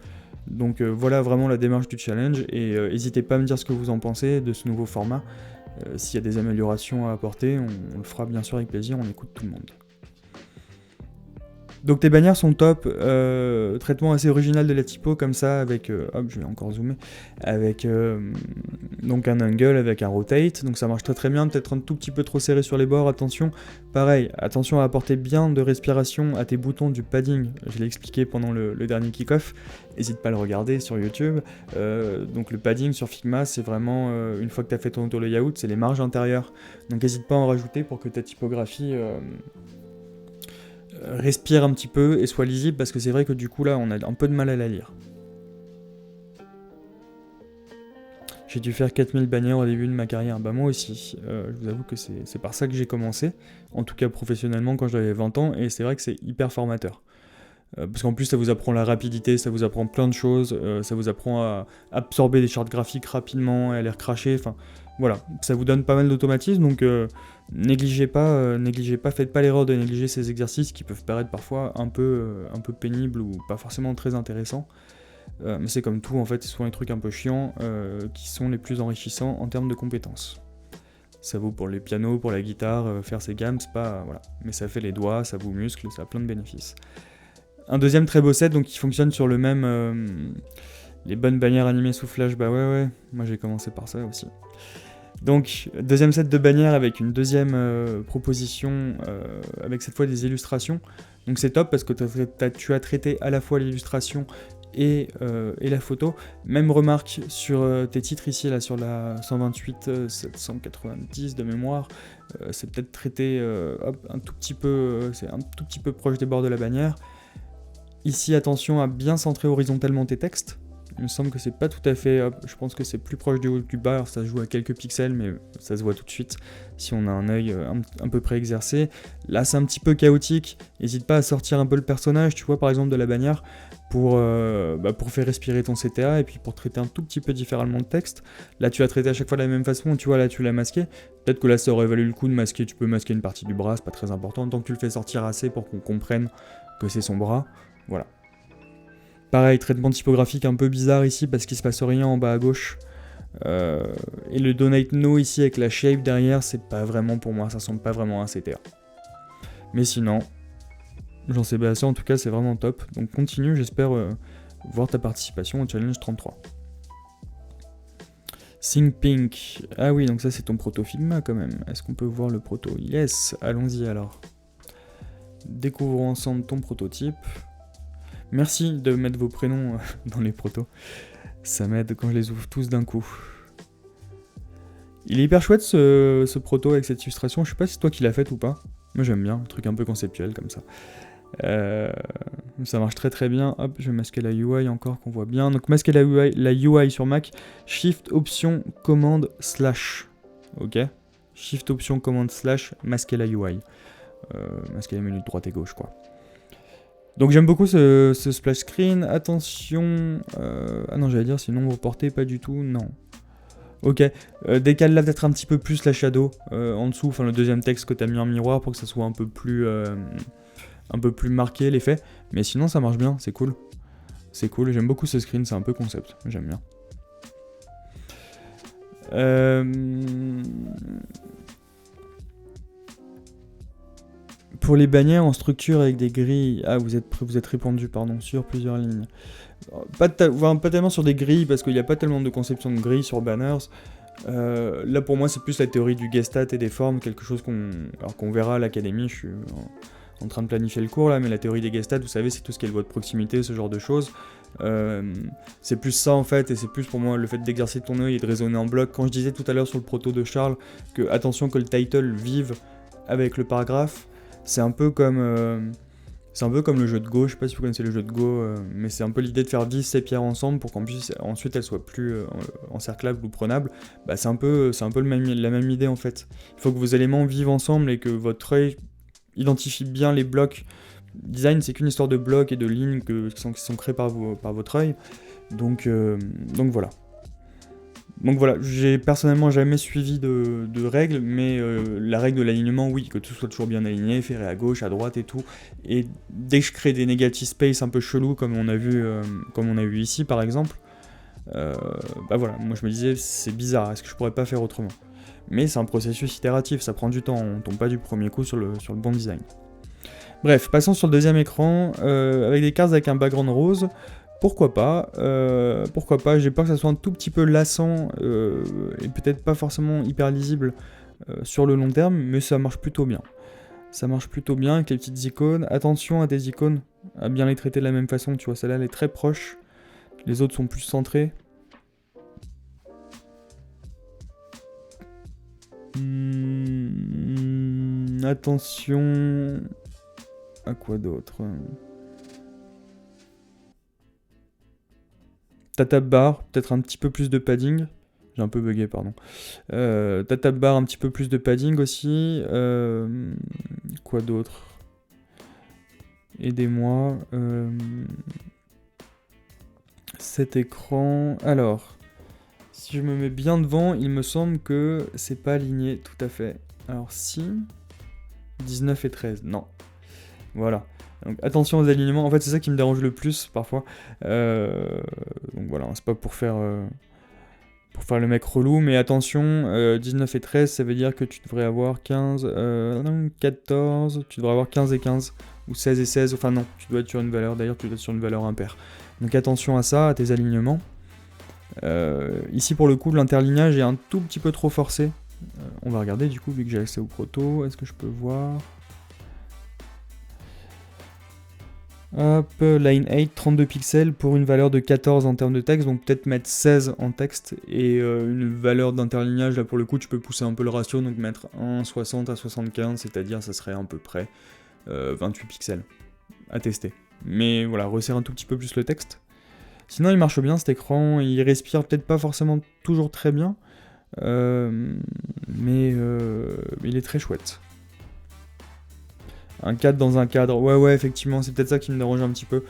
Donc voilà vraiment la démarche du challenge, et n'hésitez pas à me dire ce que vous en pensez de ce nouveau format. S'il y a des améliorations à apporter, on le fera bien sûr avec plaisir, on écoute tout le monde. Donc tes bannières sont top, traitement assez original de la typo comme ça, avec, hop je vais encore zoomer, avec donc un angle, avec un rotate, donc ça marche très très bien, peut-être un tout petit peu trop serré sur les bords, attention, pareil, attention à apporter bien de respiration à tes boutons du padding, je l'ai expliqué pendant le dernier kick-off, n'hésite pas à le regarder sur YouTube. Donc le padding sur Figma, c'est vraiment, une fois que tu as fait ton auto-layout, c'est les marges intérieures, donc n'hésite pas à en rajouter pour que ta typographie respire un petit peu et soit lisible, parce que c'est vrai que du coup là on a un peu de mal à la lire. J'ai dû faire 4000 bannières au début de ma carrière, bah moi aussi, je vous avoue que c'est par ça que j'ai commencé, en tout cas professionnellement quand j'avais 20 ans, et c'est vrai que c'est hyper formateur. Parce qu'en plus ça vous apprend la rapidité, ça vous apprend plein de choses, ça vous apprend à absorber des chartes graphiques rapidement et à les recracher, enfin voilà, ça vous donne pas mal d'automatisme, donc négligez pas, faites pas l'erreur de négliger ces exercices qui peuvent paraître parfois un peu pénibles ou pas forcément très intéressants. Mais c'est comme tout en fait, c'est souvent les trucs un peu chiants qui sont les plus enrichissants en termes de compétences. Ça vaut pour les pianos, pour la guitare, faire ses gammes, c'est pas... voilà. Mais ça fait les doigts, ça vous muscle, ça a plein de bénéfices. Un deuxième très beau set, donc qui fonctionne sur le même... les bonnes bannières animées sous Flash, bah ouais, moi j'ai commencé par ça aussi. Donc, deuxième set de bannières avec une deuxième proposition, avec cette fois des illustrations. Donc c'est top parce que tu as traité à la fois l'illustration et la photo. Même remarque sur tes titres ici, là sur la 128 790 de mémoire, c'est peut-être traité un tout petit peu, c'est un tout petit peu proche des bords de la bannière. Ici, attention à bien centrer horizontalement tes textes. Il me semble que c'est pas tout à fait, je pense que c'est plus proche du haut que du bas, alors ça se joue à quelques pixels, mais ça se voit tout de suite si on a un œil un peu près exercé. Là c'est un petit peu chaotique, n'hésite pas à sortir un peu le personnage, tu vois par exemple de la bannière, pour faire respirer ton CTA et puis pour traiter un tout petit peu différemment le texte. Là, tu l'as traité à chaque fois de la même façon, tu vois, là, tu l'as masqué. Peut-être que là, ça aurait valu le coup de masquer, tu peux masquer une partie du bras, c'est pas très important, tant que tu le fais sortir assez pour qu'on comprenne que c'est son bras, voilà. Pareil, traitement typographique un peu bizarre ici, parce qu'il se passe rien en bas à gauche. Et le Donate No ici, avec la shape derrière, c'est pas vraiment pour moi, ça ressemble pas vraiment à un CTA. Mais sinon, Jean-Sébastien, en tout cas, c'est vraiment top. Donc continue, j'espère voir ta participation au challenge 33. Think Pink. Ah oui, donc ça c'est ton proto Figma quand même. Est-ce qu'on peut voir le proto? Yes, allons-y alors. Découvrons ensemble ton prototype. Merci de mettre vos prénoms dans les protos. Ça m'aide quand je les ouvre tous d'un coup. Il est hyper chouette ce proto avec cette illustration. Je sais pas si c'est toi qui l'as fait ou pas. Moi j'aime bien, un truc un peu conceptuel comme ça. Ça marche très très bien. Hop, je vais masquer la UI encore qu'on voit bien. Donc masquer la UI sur Mac, Shift Option Commande Slash. Ok. Shift Option Commande Slash, masquer la UI. Masquer les menus de droite et gauche quoi. Donc j'aime beaucoup ce splash screen. Attention. Ah non, j'allais dire c'est nombre porté, pas du tout. Non. Ok, décale là peut-être un petit peu plus la shadow en dessous, enfin le deuxième texte que tu as mis en miroir pour que ça soit un peu plus marqué l'effet, mais sinon ça marche bien, c'est cool. C'est cool, j'aime beaucoup ce screen, c'est un peu concept, j'aime bien. Pour les bannières en structure avec des grilles, ah vous êtes répandu pardon, sur plusieurs lignes. Pas tellement sur des grilles, parce qu'il n'y a pas tellement de conception de grilles sur banners. Là pour moi c'est plus la théorie du gestat et des formes, quelque chose qu'on verra à l'académie. Je suis en train de planifier le cours là, mais la théorie des gestats, vous savez, c'est tout ce qui est le voie de proximité, ce genre de choses. C'est plus ça en fait, et c'est plus pour moi le fait d'exercer ton œil et de raisonner en bloc. Quand je disais tout à l'heure sur le proto de Charles que attention que le title vive avec le paragraphe, c'est un peu comme le jeu de Go, je sais pas si vous connaissez le jeu de Go, mais c'est un peu l'idée de faire vivre ces pierres ensemble pour qu'ensuite elles soient plus encerclables ou prenables. Bah, c'est un peu la même idée en fait. Il faut que vos éléments vivent ensemble et que votre œil identifie bien les blocs. Design, c'est qu'une histoire de blocs et de lignes qui sont créés par votre œil. Donc voilà. Donc voilà, j'ai personnellement jamais suivi de règles, mais la règle de l'alignement, oui, que tout soit toujours bien aligné, ferré à gauche, à droite et tout. Et dès que je crée des negative space un peu chelous, comme on a vu ici par exemple, bah voilà, moi je me disais c'est bizarre, est-ce que je pourrais pas faire autrement? Mais c'est un processus itératif, ça prend du temps, on tombe pas du premier coup sur le bon design. Bref, passons sur le deuxième écran, avec des cartes avec un background rose. Pourquoi pas, j'ai peur que ça soit un tout petit peu lassant et peut-être pas forcément hyper lisible sur le long terme, mais ça marche plutôt bien. Ça marche plutôt bien avec les petites icônes. Attention à tes icônes, à bien les traiter de la même façon, tu vois, celle-là elle est très proche, les autres sont plus centrés. Attention... À quoi d'autre? Ta tab bar, peut-être un petit peu plus de padding. J'ai un peu bugué, pardon. Ta tab bar, un petit peu plus de padding aussi. Quoi d'autre? Aidez-moi. Cet écran... Alors, si je me mets bien devant, il me semble que c'est pas aligné tout à fait. Alors si... 19 et 13, non. Voilà. Donc attention aux alignements, en fait c'est ça qui me dérange le plus parfois. Donc voilà, c'est pas pour faire le mec relou, mais attention, 19 et 13 ça veut dire que tu devrais avoir 15, 14, tu devrais avoir 15 et 15, ou 16 et 16, enfin non, tu dois être sur une valeur, d'ailleurs tu dois être sur une valeur impaire. Donc attention à ça, à tes alignements. Ici pour le coup l'interlignage est un tout petit peu trop forcé. On va regarder du coup, vu que j'ai accès au proto, est-ce que je peux voir? Hop, line 8, 32 pixels pour une valeur de 14 en termes de texte, donc peut-être mettre 16 en texte, et une valeur d'interlignage, là pour le coup tu peux pousser un peu le ratio, donc mettre 1,60 à 75, c'est-à-dire ça serait à peu près 28 pixels à tester. Mais voilà, resserre un tout petit peu plus le texte. Sinon il marche bien cet écran, il respire peut-être pas forcément toujours très bien, mais il est très chouette. Un cadre dans un cadre, ouais effectivement c'est peut-être ça qui me dérange un petit peu.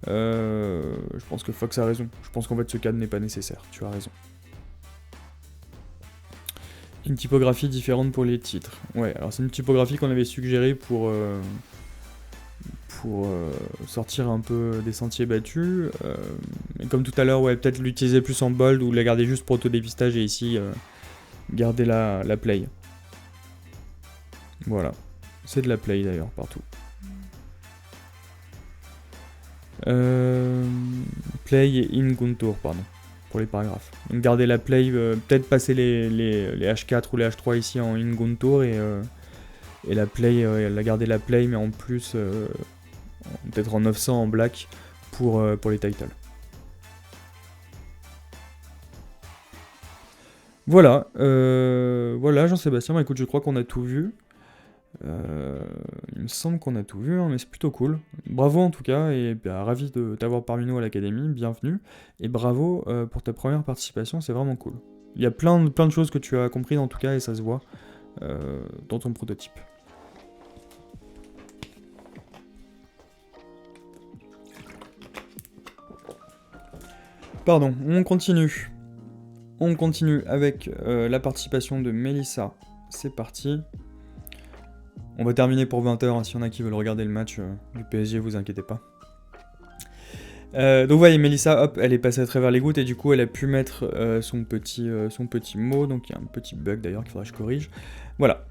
Je pense que Fox a raison. Je pense qu'en fait ce cadre n'est pas nécessaire, tu as raison. Une typographie différente pour les titres. Ouais, alors c'est une typographie qu'on avait suggérée pour sortir un peu des sentiers battus. Et comme tout à l'heure, ouais, peut-être l'utiliser plus en bold ou la garder juste pour auto-dépistage et ici garder la play. Voilà. C'est de la play d'ailleurs partout. Play et in contour, pardon, pour les paragraphes. Donc garder la play, peut-être passer les H4 ou les H3 ici en in contour et la play, garder la play mais en plus peut-être en 900 en black pour les titles. Voilà, voilà Jean-Sébastien, bah, écoute, je crois qu'on a tout vu. Il me semble qu'on a tout vu, hein, mais c'est plutôt cool. Bravo en tout cas, et bah, ravi de t'avoir parmi nous à l'académie, bienvenue. Et bravo pour ta première participation, c'est vraiment cool. Il y a plein de choses que tu as compris en tout cas, et ça se voit dans ton prototype. Pardon, on continue. On continue avec la participation de Mélissa. C'est parti. On va terminer pour 20h, hein, s'il y en a qui veulent regarder le match du PSG, vous inquiétez pas. Donc vous voyez, Mélissa, hop, elle est passée à travers les gouttes et du coup elle a pu mettre son petit mot, donc il y a un petit bug d'ailleurs qu'il faudra que je corrige. Voilà.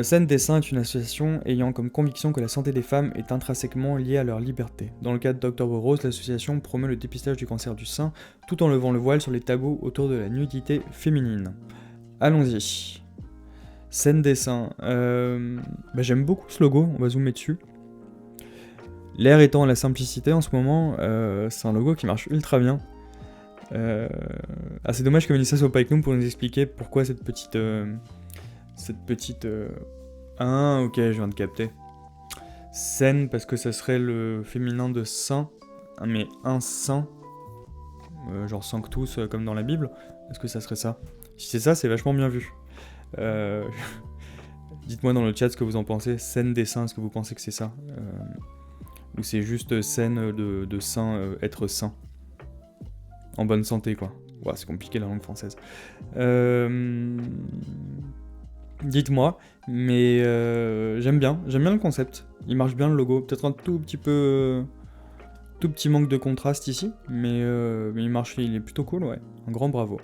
Scène Dessin est une association ayant comme conviction que la santé des femmes est intrinsèquement liée à leur liberté. Dans le cadre d'Octobre Rose, l'association promeut le dépistage du cancer du sein tout en levant le voile sur les tabous autour de la nudité féminine. Allons-y. Scène Dessin. J'aime beaucoup ce logo, on va zoomer dessus. L'air étant la simplicité en ce moment, c'est un logo qui marche ultra bien. C'est dommage que Mélissa soit pas avec nous pour nous expliquer pourquoi cette petite... Ah, ok, je viens de capter. Scène, parce que ça serait le féminin de saint, mais un saint, genre sanctus, comme dans la Bible. Est-ce que ça serait ça? Si c'est ça, c'est vachement bien vu. Dites-moi dans le chat ce que vous en pensez. Scène des saints, est-ce que vous pensez que c'est ça? Ou c'est juste scène de saint, être saint. En bonne santé, quoi. Ouais, c'est compliqué la langue française. Dites-moi, mais j'aime bien le concept. Il marche bien le logo. Peut-être un tout petit manque de contraste ici, mais il marche, il est plutôt cool, ouais. Un grand bravo.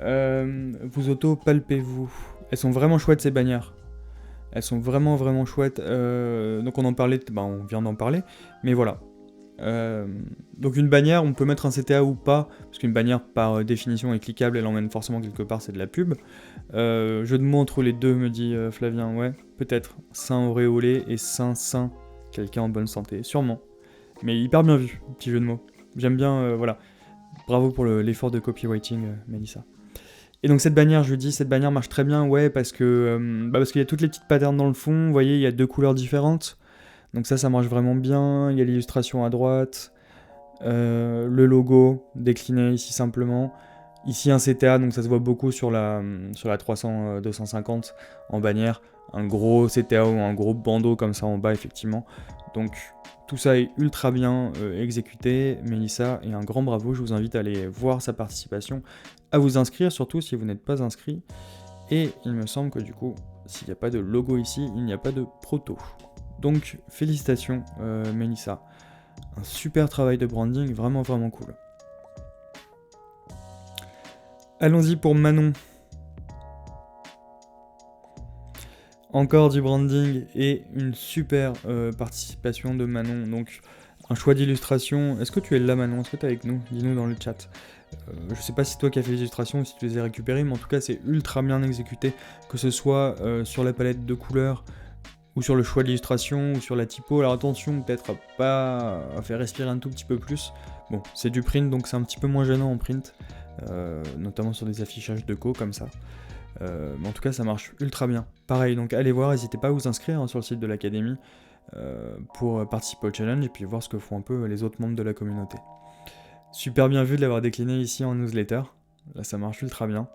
Vous auto-palpez-vous. Elles sont vraiment chouettes ces bannières. Elles sont vraiment chouettes. Donc on en parlait, on vient d'en parler, mais voilà. Donc une bannière, on peut mettre un CTA ou pas, parce qu'une bannière par définition est cliquable, elle emmène forcément quelque part, c'est de la pub. Jeu de mots entre les deux, me dit Flavien, ouais, peut-être. Saint auréolé et saint, quelqu'un en bonne santé, sûrement. Mais hyper bien vu, petit jeu de mots. J'aime bien, voilà. Bravo pour l'effort de copywriting, Mélissa. Et donc cette bannière, je dis, cette bannière marche très bien, ouais, parce que parce qu'il y a toutes les petites patterns dans le fond, vous voyez, il y a 2 couleurs différentes. Donc ça marche vraiment bien, il y a l'illustration à droite, le logo décliné ici simplement. Ici un CTA, donc ça se voit beaucoup sur la 300-250 en bannière. Un gros CTA ou un gros bandeau comme ça en bas, effectivement. Donc tout ça est ultra bien exécuté, Mélissa, et un grand bravo. Je vous invite à aller voir sa participation, à vous inscrire, surtout si vous n'êtes pas inscrit. Et il me semble que du coup, s'il n'y a pas de logo ici, il n'y a pas de proto. Donc félicitations Mélissa. Un super travail de branding, vraiment cool. Allons-y pour Manon. Encore du branding et une super participation de Manon. Donc un choix d'illustration. Est-ce que tu es là Manon? Est-ce que tu es avec nous? Dis-nous dans le chat. Je sais pas si c'est toi qui as fait les illustrations ou si tu les as récupérées, mais en tout cas c'est ultra bien exécuté. Que ce soit sur la palette de couleurs, ou sur le choix de l'illustration, ou sur la typo. Alors attention peut-être à faire respirer un tout petit peu plus. Bon, c'est du print, donc c'est un petit peu moins gênant en print. Notamment sur des affichages de co comme ça. Mais en tout cas ça marche ultra bien. Pareil, donc allez voir, n'hésitez pas à vous inscrire sur le site de l'académie pour participer au challenge et puis voir ce que font un peu les autres membres de la communauté. Super bien vu de l'avoir décliné ici en newsletter. Là ça marche ultra bien.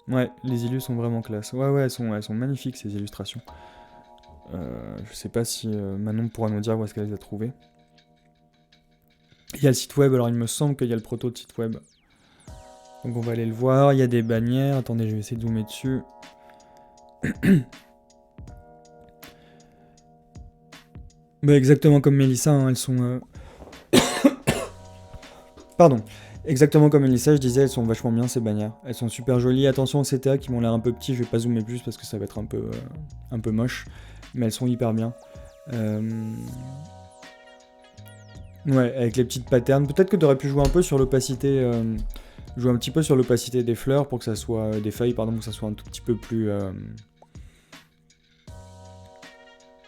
Ouais, les illus sont vraiment classe. Ouais, elles sont magnifiques ces illustrations. Je sais pas si Manon pourra nous dire où est-ce qu'elle les a trouvées. Il y a le site web, alors il me semble qu'il y a le proto de site web. Donc on va aller le voir, il y a des bannières, attendez je vais essayer de zoomer dessus. Mais exactement comme Mélissa, hein, elles sont... Pardon. Exactement comme Mélissa, je disais, elles sont vachement bien ces bannières. Elles sont super jolies. Attention aux CTA qui m'ont l'air un peu petits, je vais pas zoomer plus parce que ça va être un peu moche. Mais elles sont hyper bien. Ouais, avec les petites patterns. Peut-être que tu aurais pu jouer un peu sur l'opacité. Jouer un petit peu sur l'opacité des fleurs pour que ça soit. Des feuilles, pardon, pour que ça soit un tout petit peu plus.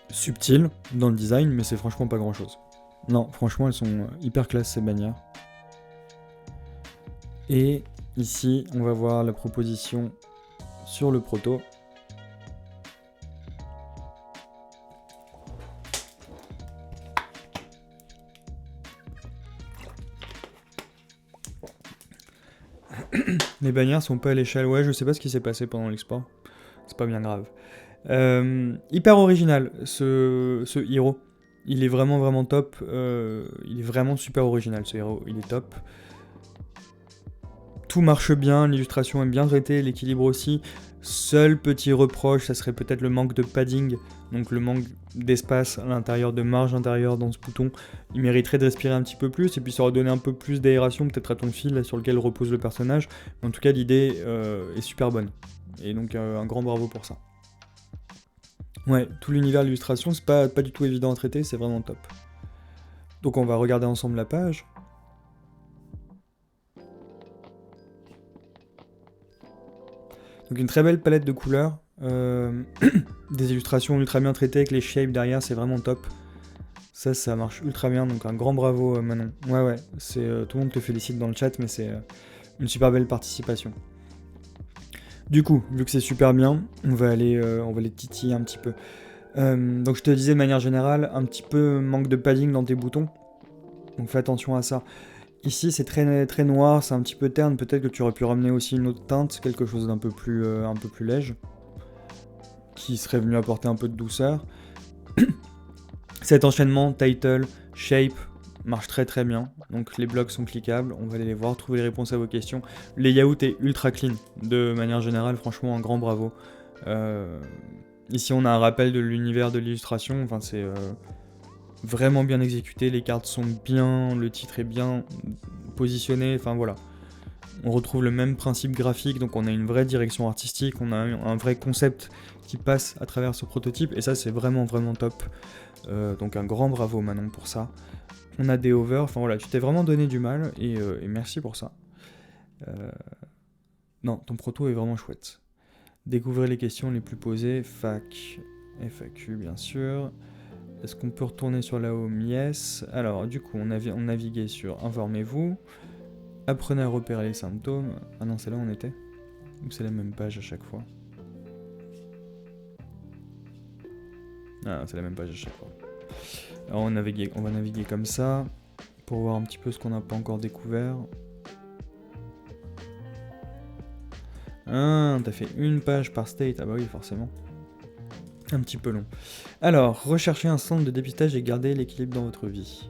Subtil dans le design, mais c'est franchement pas grand chose. Non, franchement, elles sont hyper classe ces bannières. Et ici, on va voir la proposition sur le proto. Les bannières sont pas à l'échelle. Ouais, je sais pas ce qui s'est passé pendant l'export. C'est pas bien grave. Hyper original, ce héros. Il est vraiment top. Il est vraiment super original, ce héros. Il est top. Tout marche bien, l'illustration est bien traitée, l'équilibre aussi. Seul petit reproche, ça serait peut-être le manque de padding, donc le manque d'espace à l'intérieur, de marge intérieure dans ce bouton. Il mériterait de respirer un petit peu plus, et puis ça aurait donné un peu plus d'aération peut-être à ton fil sur lequel repose le personnage. Mais en tout cas, l'idée est super bonne. Et donc un grand bravo pour ça. Ouais, tout l'univers de l'illustration, c'est pas du tout évident à traiter, c'est vraiment top. Donc on va regarder ensemble la page. Donc une très belle palette de couleurs, des illustrations ultra bien traitées avec les shapes derrière, c'est vraiment top. Ça marche ultra bien, donc un grand bravo Manon. Ouais, c'est, tout le monde te félicite dans le chat, mais c'est une super belle participation. Du coup, vu que c'est super bien, on va aller titiller un petit peu. Donc je te disais de manière générale, un petit peu manque de padding dans tes boutons, donc fais attention à ça. Ici c'est très noir, c'est un petit peu terne, peut-être que tu aurais pu ramener aussi une autre teinte, quelque chose d'un peu plus léger, qui serait venu apporter un peu de douceur. Cet enchaînement, title, shape, marche très bien, donc les blocs sont cliquables, on va aller les voir, trouver les réponses à vos questions. Le layout est ultra clean, de manière générale, franchement un grand bravo. Ici on a un rappel de l'univers de l'illustration, enfin c'est... vraiment bien exécuté, les cartes sont bien, le titre est bien positionné, enfin voilà. On retrouve le même principe graphique, donc on a une vraie direction artistique, on a un vrai concept qui passe à travers ce prototype, et ça c'est vraiment top. Donc un grand bravo Manon pour ça. On a des overs, enfin voilà, tu t'es vraiment donné du mal, et merci pour ça. Non, ton proto est vraiment chouette. Découvrez les questions les plus posées, FAQ bien sûr. Est-ce qu'on peut retourner sur la home? Yes. Alors, du coup, on naviguait sur Informez-vous. Apprenez à repérer les symptômes. Ah non, c'est là où on était? Ou c'est la même page à chaque fois? Ah, c'est la même page à chaque fois. Alors, on va naviguer comme ça, pour voir un petit peu ce qu'on n'a pas encore découvert. Ah, t'as fait une page par state. Ah bah oui, forcément. Un petit peu long. Alors, recherchez un centre de dépistage et gardez l'équilibre dans votre vie.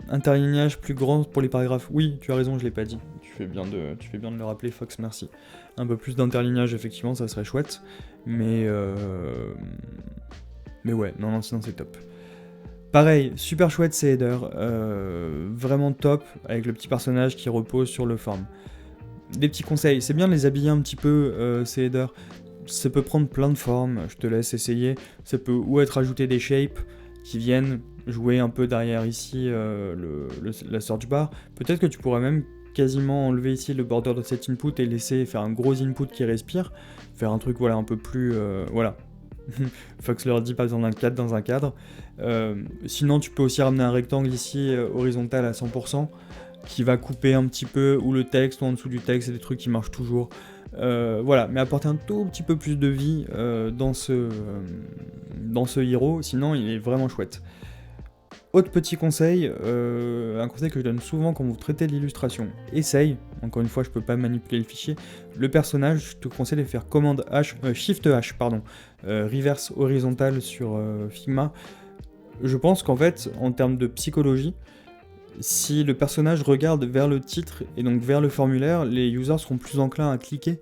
Interlignage plus grand pour les paragraphes. Oui, tu as raison, je l'ai pas dit. Tu fais bien de le rappeler, Fox, merci. Un peu plus d'interlignage, effectivement, ça serait chouette. Mais ouais, non, sinon c'est top. Pareil, super chouette ces headers. Vraiment top, avec le petit personnage qui repose sur le form. Des petits conseils, c'est bien de les habiller un petit peu, ces headers. Ça peut prendre plein de formes, je te laisse essayer. Ça peut ou être ajouté des shapes qui viennent jouer un peu derrière ici la search bar. Peut-être que tu pourrais même quasiment enlever ici le border de cet input et laisser faire un gros input qui respire. Faire un truc voilà un peu plus... voilà. Fox leur dit pas besoin d'un cadre dans un cadre. Sinon tu peux aussi ramener un rectangle ici horizontal à 100% qui va couper un petit peu ou le texte ou en dessous du texte, c'est des trucs qui marchent toujours. Voilà, mais apporter un tout petit peu plus de vie dans ce héros, sinon il est vraiment chouette. Autre petit conseil, un conseil que je donne souvent quand vous traitez de l'illustration, essaye, encore une fois je peux pas manipuler le fichier, le personnage, je te conseille de faire commande H, Shift H, pardon, reverse horizontal sur Figma, je pense qu'en fait, en termes de psychologie, si le personnage regarde vers le titre et donc vers le formulaire, les users seront plus enclins à cliquer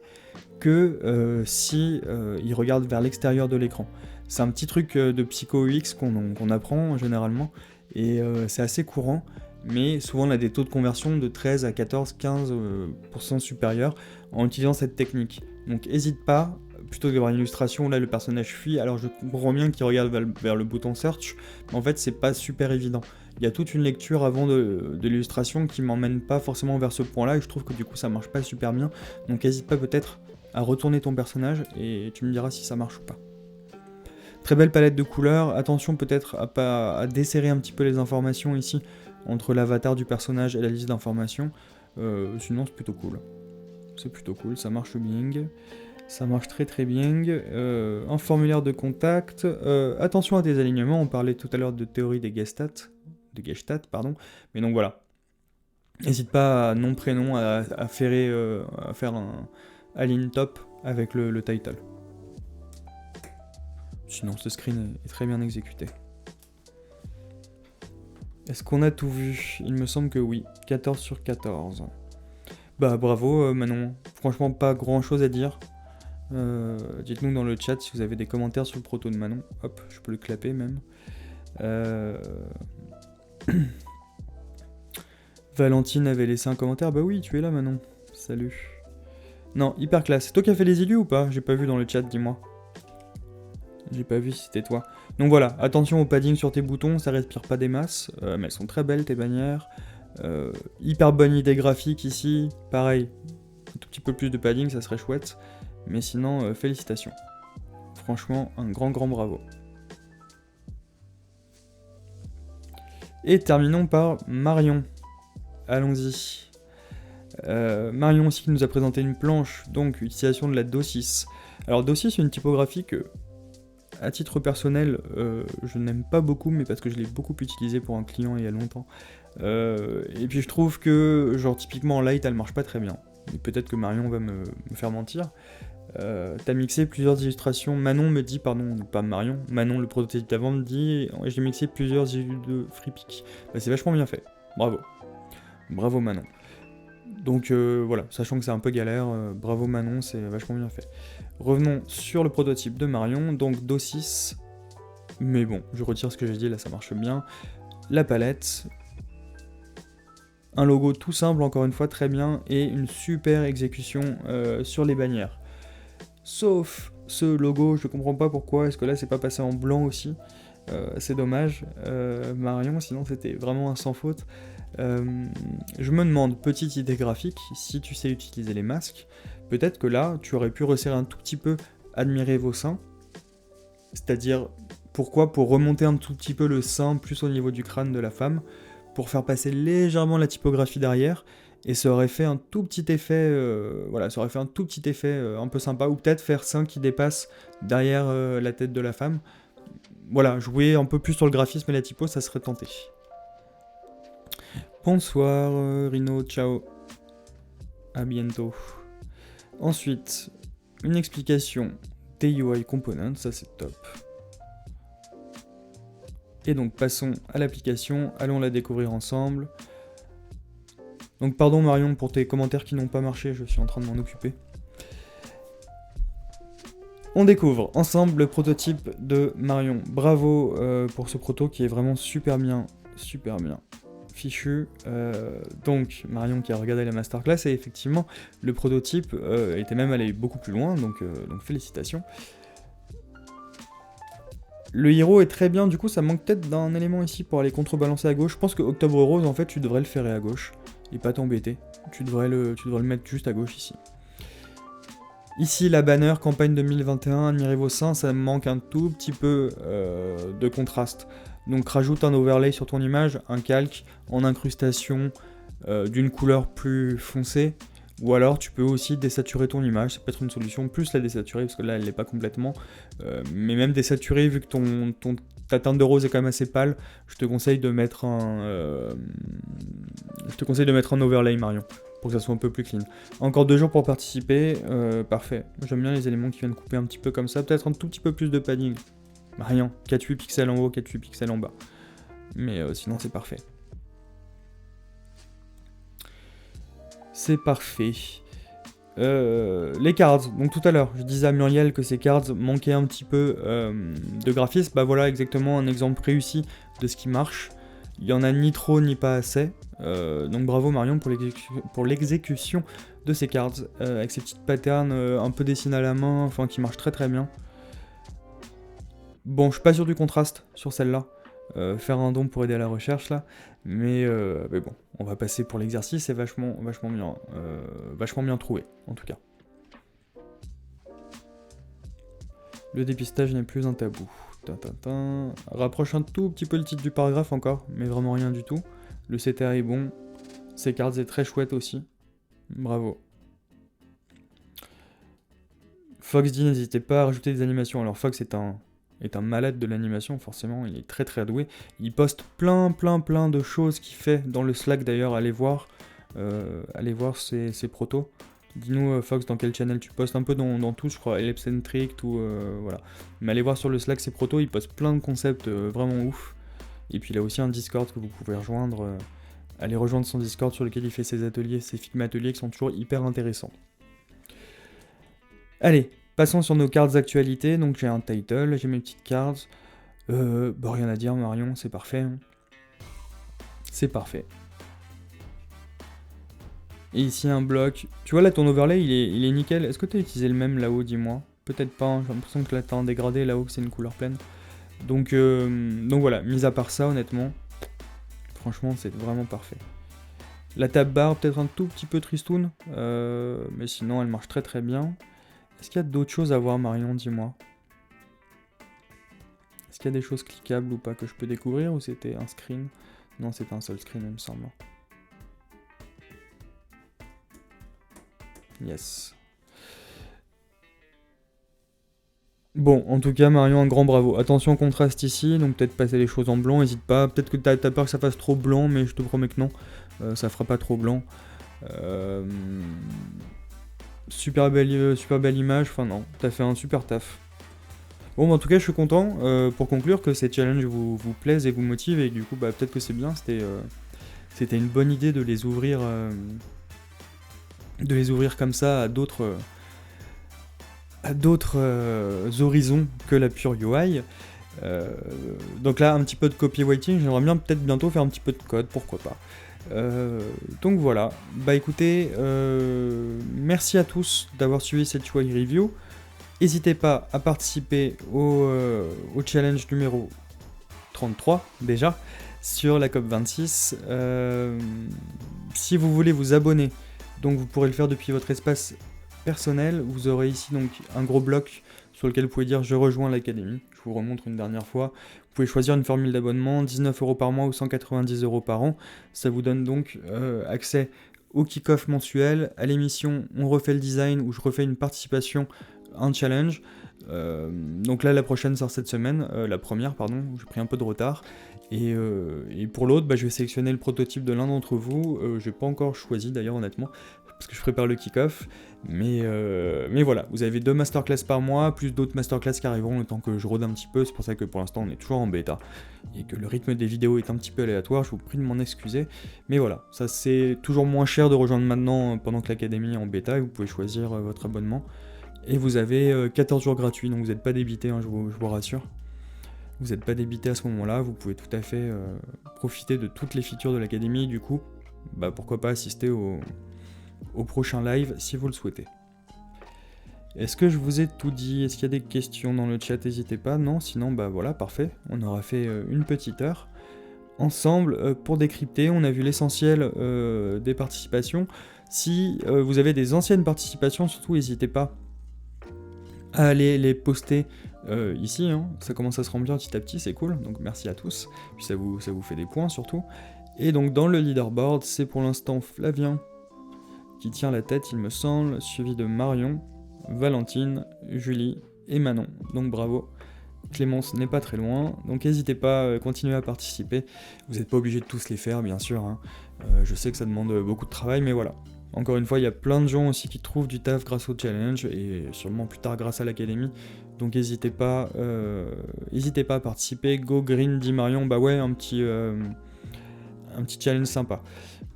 que si ils regardent vers l'extérieur de l'écran. C'est un petit truc de psycho UX qu'on apprend généralement, et c'est assez courant, mais souvent on a des taux de conversion de 13 à 14, 15% supérieurs en utilisant cette technique. Donc n'hésite pas, plutôt que d'avoir une illustration où là le personnage fuit, alors je comprends bien qu'il regarde vers le bouton search, mais en fait c'est pas super évident. Il y a toute une lecture avant de l'illustration qui m'emmène pas forcément vers ce point-là, et je trouve que du coup ça marche pas super bien, donc n'hésite pas peut-être à retourner ton personnage et tu me diras si ça marche ou pas. Très belle palette de couleurs, attention peut-être à desserrer un petit peu les informations ici, entre l'avatar du personnage et la liste d'informations, sinon c'est plutôt cool. C'est plutôt cool, ça marche bien. Ça marche très très bien. Un formulaire de contact. Attention à tes alignements, on parlait tout à l'heure de théorie des Gestalt, pardon. Mais donc voilà. N'hésite pas à nom-prénom à faire un align top avec le title. Sinon ce screen est très bien exécuté. Est-ce qu'on a tout vu? Il me semble que oui. 14 sur 14. Bah bravo Manon. Franchement pas grand chose à dire. Dites-nous dans le chat si vous avez des commentaires sur le proto de Manon. Hop, je peux le clapper même. Valentine avait laissé un commentaire. Bah oui, tu es là Manon. Salut. Non, hyper classe. C'est toi qui as fait les élus ou pas? J'ai pas vu dans le chat, dis-moi. J'ai pas vu si c'était toi. Donc voilà, attention au padding sur tes boutons, ça respire pas des masses. Mais elles sont très belles tes bannières. Hyper bonne idée graphique ici. Pareil, un tout petit peu plus de padding, ça serait chouette. Mais sinon, félicitations. Franchement, un grand bravo. Et terminons par Marion. Allons-y. Marion aussi qui nous a présenté une planche, donc utilisation de la DOCIS. Alors DOCIS, c'est une typographie que, à titre personnel, je n'aime pas beaucoup, mais parce que je l'ai beaucoup utilisée pour un client il y a longtemps. Et puis je trouve que, genre typiquement en light, elle marche pas très bien. Mais peut-être que Marion va me faire mentir. T'as mixé plusieurs illustrations. Manon me dit, pardon, pas Marion, Manon le prototype d'avant me dit, j'ai mixé plusieurs illus de FreePic. Bah, c'est vachement bien fait. Bravo. Bravo Manon. Donc voilà, sachant que c'est un peu galère, bravo Manon, c'est vachement bien fait. Revenons sur le prototype de Marion, donc DOCIS, mais bon, je retire ce que j'ai dit, là ça marche bien. La palette, un logo tout simple, encore une fois, très bien, et une super exécution sur les bannières. Sauf ce logo, je comprends pas pourquoi, est-ce que là c'est pas passé en blanc aussi? C'est dommage, Marion, sinon c'était vraiment un sans faute. Je me demande, petite idée graphique, si tu sais utiliser les masques, peut-être que là, tu aurais pu resserrer un tout petit peu admirer vos seins, c'est-à-dire, pourquoi? Pour remonter un tout petit peu le sein plus au niveau du crâne de la femme, pour faire passer légèrement la typographie derrière, et ça aurait fait un tout petit effet, un peu sympa, ou peut-être faire sein qui dépasse derrière la tête de la femme. Voilà, jouer un peu plus sur le graphisme et la typo, ça serait tenté. Bonsoir Rino, ciao. À bientôt. Ensuite, une explication des UI components, ça c'est top. Et donc passons à l'application, allons la découvrir ensemble. Donc pardon Marion pour tes commentaires qui n'ont pas marché, je suis en train de m'en occuper. On découvre ensemble le prototype de Marion. Bravo pour ce proto qui est vraiment super bien fichu. Donc Marion qui a regardé la masterclass et effectivement le prototype était même allé beaucoup plus loin, donc félicitations. Le hero est très bien, du coup ça manque peut-être d'un élément ici pour aller contrebalancer à gauche. Je pense que Octobre Rose en fait tu devrais le ferrer à gauche et pas t'embêter. Tu devrais le mettre juste à gauche ici. Ici la banner campagne 2021, admirez vos seins, ça manque un tout petit peu de contraste. Donc rajoute un overlay sur ton image, un calque en incrustation d'une couleur plus foncée. Ou alors tu peux aussi désaturer ton image, ça peut être une solution, plus la désaturer, parce que là elle l'est pas complètement. Mais même désaturer, vu que ta teinte de rose est quand même assez pâle, je te conseille de mettre un overlay Marion, pour que ça soit un peu plus clean. Encore 2 jours pour participer, parfait. J'aime bien les éléments qui viennent couper un petit peu comme ça, peut-être un tout petit peu plus de padding. Rien, 4-8 pixels en haut, 4-8 pixels en bas. Mais sinon c'est parfait. C'est parfait. Les cards, donc tout à l'heure, je disais à Muriel que ces cards manquaient un petit peu de graphisme. Bah voilà exactement un exemple réussi de ce qui marche. Il y en a ni trop ni pas assez. Donc bravo Marion pour l'exécution de ces cards avec ces petites patterns un peu dessinées à la main, enfin qui marchent très très bien. Bon, je suis pas sûr du contraste sur celle-là. Faire un don pour aider à la recherche là, mais bon, on va passer pour l'exercice, c'est vachement bien trouvé en tout cas. Le dépistage n'est plus un tabou. Rapproche un tout petit peu le titre du paragraphe encore, mais vraiment rien du tout. Le CTR est bon, ces cartes est très chouette aussi. Bravo. Fox dit n'hésitez pas à rajouter des animations. Alors Fox est un malade de l'animation, forcément, il est très très doué. Il poste plein de choses qu'il fait dans le Slack d'ailleurs, allez voir ses protos. Dis-nous Fox dans quel channel tu postes, un peu dans tout je crois, Ellipsentric, tout, voilà. Mais allez voir sur le Slack ses protos, il poste plein de concepts vraiment ouf. Et puis il a aussi un Discord que vous pouvez rejoindre, allez rejoindre son Discord sur lequel il fait ses ateliers, ses Figma ateliers qui sont toujours hyper intéressants. Allez, passons sur nos cartes actualités, donc j'ai un title, j'ai mes petites cards. Rien à dire Marion, c'est parfait. Hein. C'est parfait. Et ici un bloc. Tu vois là ton overlay il est nickel. Est-ce que tu as utilisé le même là-haut, dis-moi? Peut-être pas, hein. J'ai l'impression que là t'as un dégradé là-haut, que c'est une couleur pleine. Donc voilà, mis à part ça honnêtement, franchement c'est vraiment parfait. La tab bar peut-être un tout petit peu tristoun, mais sinon elle marche très très bien. Est-ce qu'il y a d'autres choses à voir Marion, dis-moi? Est-ce qu'il y a des choses cliquables ou pas que je peux découvrir ou c'était un screen? Non, c'était un seul screen, il me semble. Yes. Bon, en tout cas, Marion, un grand bravo. Attention au contraste ici, donc peut-être passer les choses en blanc, n'hésite pas. Peut-être que t'as peur que ça fasse trop blanc, mais je te promets que non. Ça fera pas trop blanc. Super belle image, enfin non, t'as fait un super taf. Bon, en tout cas, je suis content, pour conclure, que ces challenges vous plaisent et vous motivent, et du coup, bah, peut-être que c'est bien, c'était une bonne idée de les ouvrir comme ça à d'autres horizons que la pure UI. Donc là, un petit peu de copywriting, j'aimerais bien peut-être bientôt faire un petit peu de code, pourquoi pas. Donc voilà, bah écoutez, merci à tous d'avoir suivi cette UI review. N'hésitez pas à participer au challenge numéro 33 déjà sur la COP26. Si vous voulez vous abonner, donc vous pourrez le faire depuis votre espace personnel. Vous aurez ici donc un gros bloc sur lequel vous pouvez dire je rejoins l'académie. Je vous remontre une dernière fois. Vous pouvez choisir une formule d'abonnement, 19€ par mois ou 190€ par an. Ça vous donne donc accès au kick-off mensuel, à l'émission On refait le design où je refais une participation, un challenge. Donc là la prochaine sort cette semaine, la première pardon, j'ai pris un peu de retard. Et pour l'autre, bah, je vais sélectionner le prototype de l'un d'entre vous. Je n'ai pas encore choisi d'ailleurs honnêtement, parce que je prépare le kick-off. Mais voilà, vous avez 2 masterclass par mois, plus d'autres masterclass qui arriveront le temps que je rôde un petit peu. C'est pour ça que pour l'instant on est toujours en bêta, et que le rythme des vidéos est un petit peu aléatoire, je vous prie de m'en excuser. Mais voilà, ça c'est toujours moins cher de rejoindre maintenant pendant que l'académie est en bêta, et vous pouvez choisir votre abonnement. Et vous avez 14 jours gratuits, donc vous n'êtes pas débité, hein, je vous rassure. Vous n'êtes pas débité à ce moment-là, vous pouvez tout à fait profiter de toutes les features de l'académie, et du coup, bah, pourquoi pas assister au prochain live si vous le souhaitez. Est-ce que je vous ai tout dit? Est-ce qu'il y a des questions dans le chat? N'hésitez pas, non? Sinon, bah voilà, parfait. On aura fait une petite heure ensemble pour décrypter. On a vu l'essentiel des participations. Si vous avez des anciennes participations, surtout n'hésitez pas à aller les poster ici, hein. Ça commence à se remplir petit à petit, c'est cool, donc merci à tous. Puis ça vous fait des points surtout. Et donc dans le leaderboard, c'est pour l'instant Flavien qui tient la tête, il me semble, suivi de Marion, Valentine, Julie et Manon. Donc bravo. Clémence n'est pas très loin, donc n'hésitez pas à continuer à participer. Vous n'êtes pas obligé de tous les faire, bien sûr, hein. Je sais que ça demande beaucoup de travail, mais voilà. Encore une fois, il y a plein de gens aussi qui trouvent du taf grâce au challenge, et sûrement plus tard grâce à l'académie. Donc n'hésitez pas à participer. Go Green, dit Marion, bah ouais, un petit challenge sympa.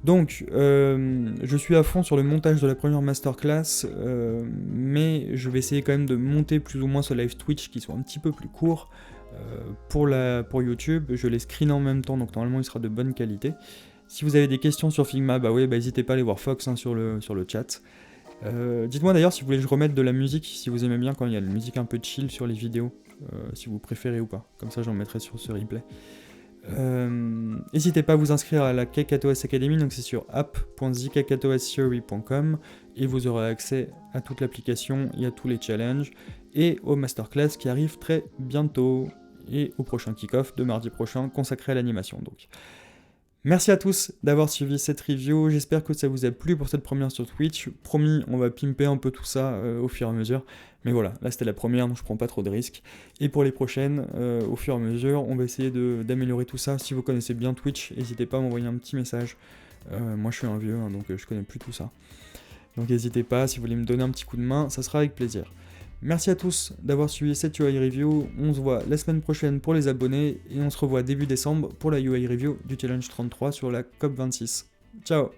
Donc, je suis à fond sur le montage de la première masterclass, mais je vais essayer quand même de monter plus ou moins ce live Twitch qui soit un petit peu plus court pour YouTube. Je les screen en même temps, donc normalement il sera de bonne qualité. Si vous avez des questions sur Figma, n'hésitez pas à aller voir Fox sur le chat. Dites-moi d'ailleurs si vous voulez que je remette de la musique, si vous aimez bien quand il y a de la musique un peu chill sur les vidéos, si vous préférez ou pas. Comme ça j'en mettrai sur ce replay. N'hésitez pas à vous inscrire à la KakaoS Academy, donc c'est sur app.zkakatoastheory.com et vous aurez accès à toute l'application et à tous les challenges et aux masterclass qui arrivent très bientôt et au prochain kick-off de mardi prochain consacré à l'animation. Donc, merci à tous d'avoir suivi cette review, j'espère que ça vous a plu pour cette première sur Twitch. Promis, on va pimper un peu tout ça au fur et à mesure. Mais voilà, là c'était la première, donc je prends pas trop de risques. Et pour les prochaines, au fur et à mesure, on va essayer d'améliorer tout ça. Si vous connaissez bien Twitch, n'hésitez pas à m'envoyer un petit message. Moi je suis un vieux, donc je connais plus tout ça. Donc n'hésitez pas, si vous voulez me donner un petit coup de main, ça sera avec plaisir. Merci à tous d'avoir suivi cette UI Review. On se voit la semaine prochaine pour les abonnés, et on se revoit début décembre pour la UI Review du Challenge 33 sur la COP26. Ciao!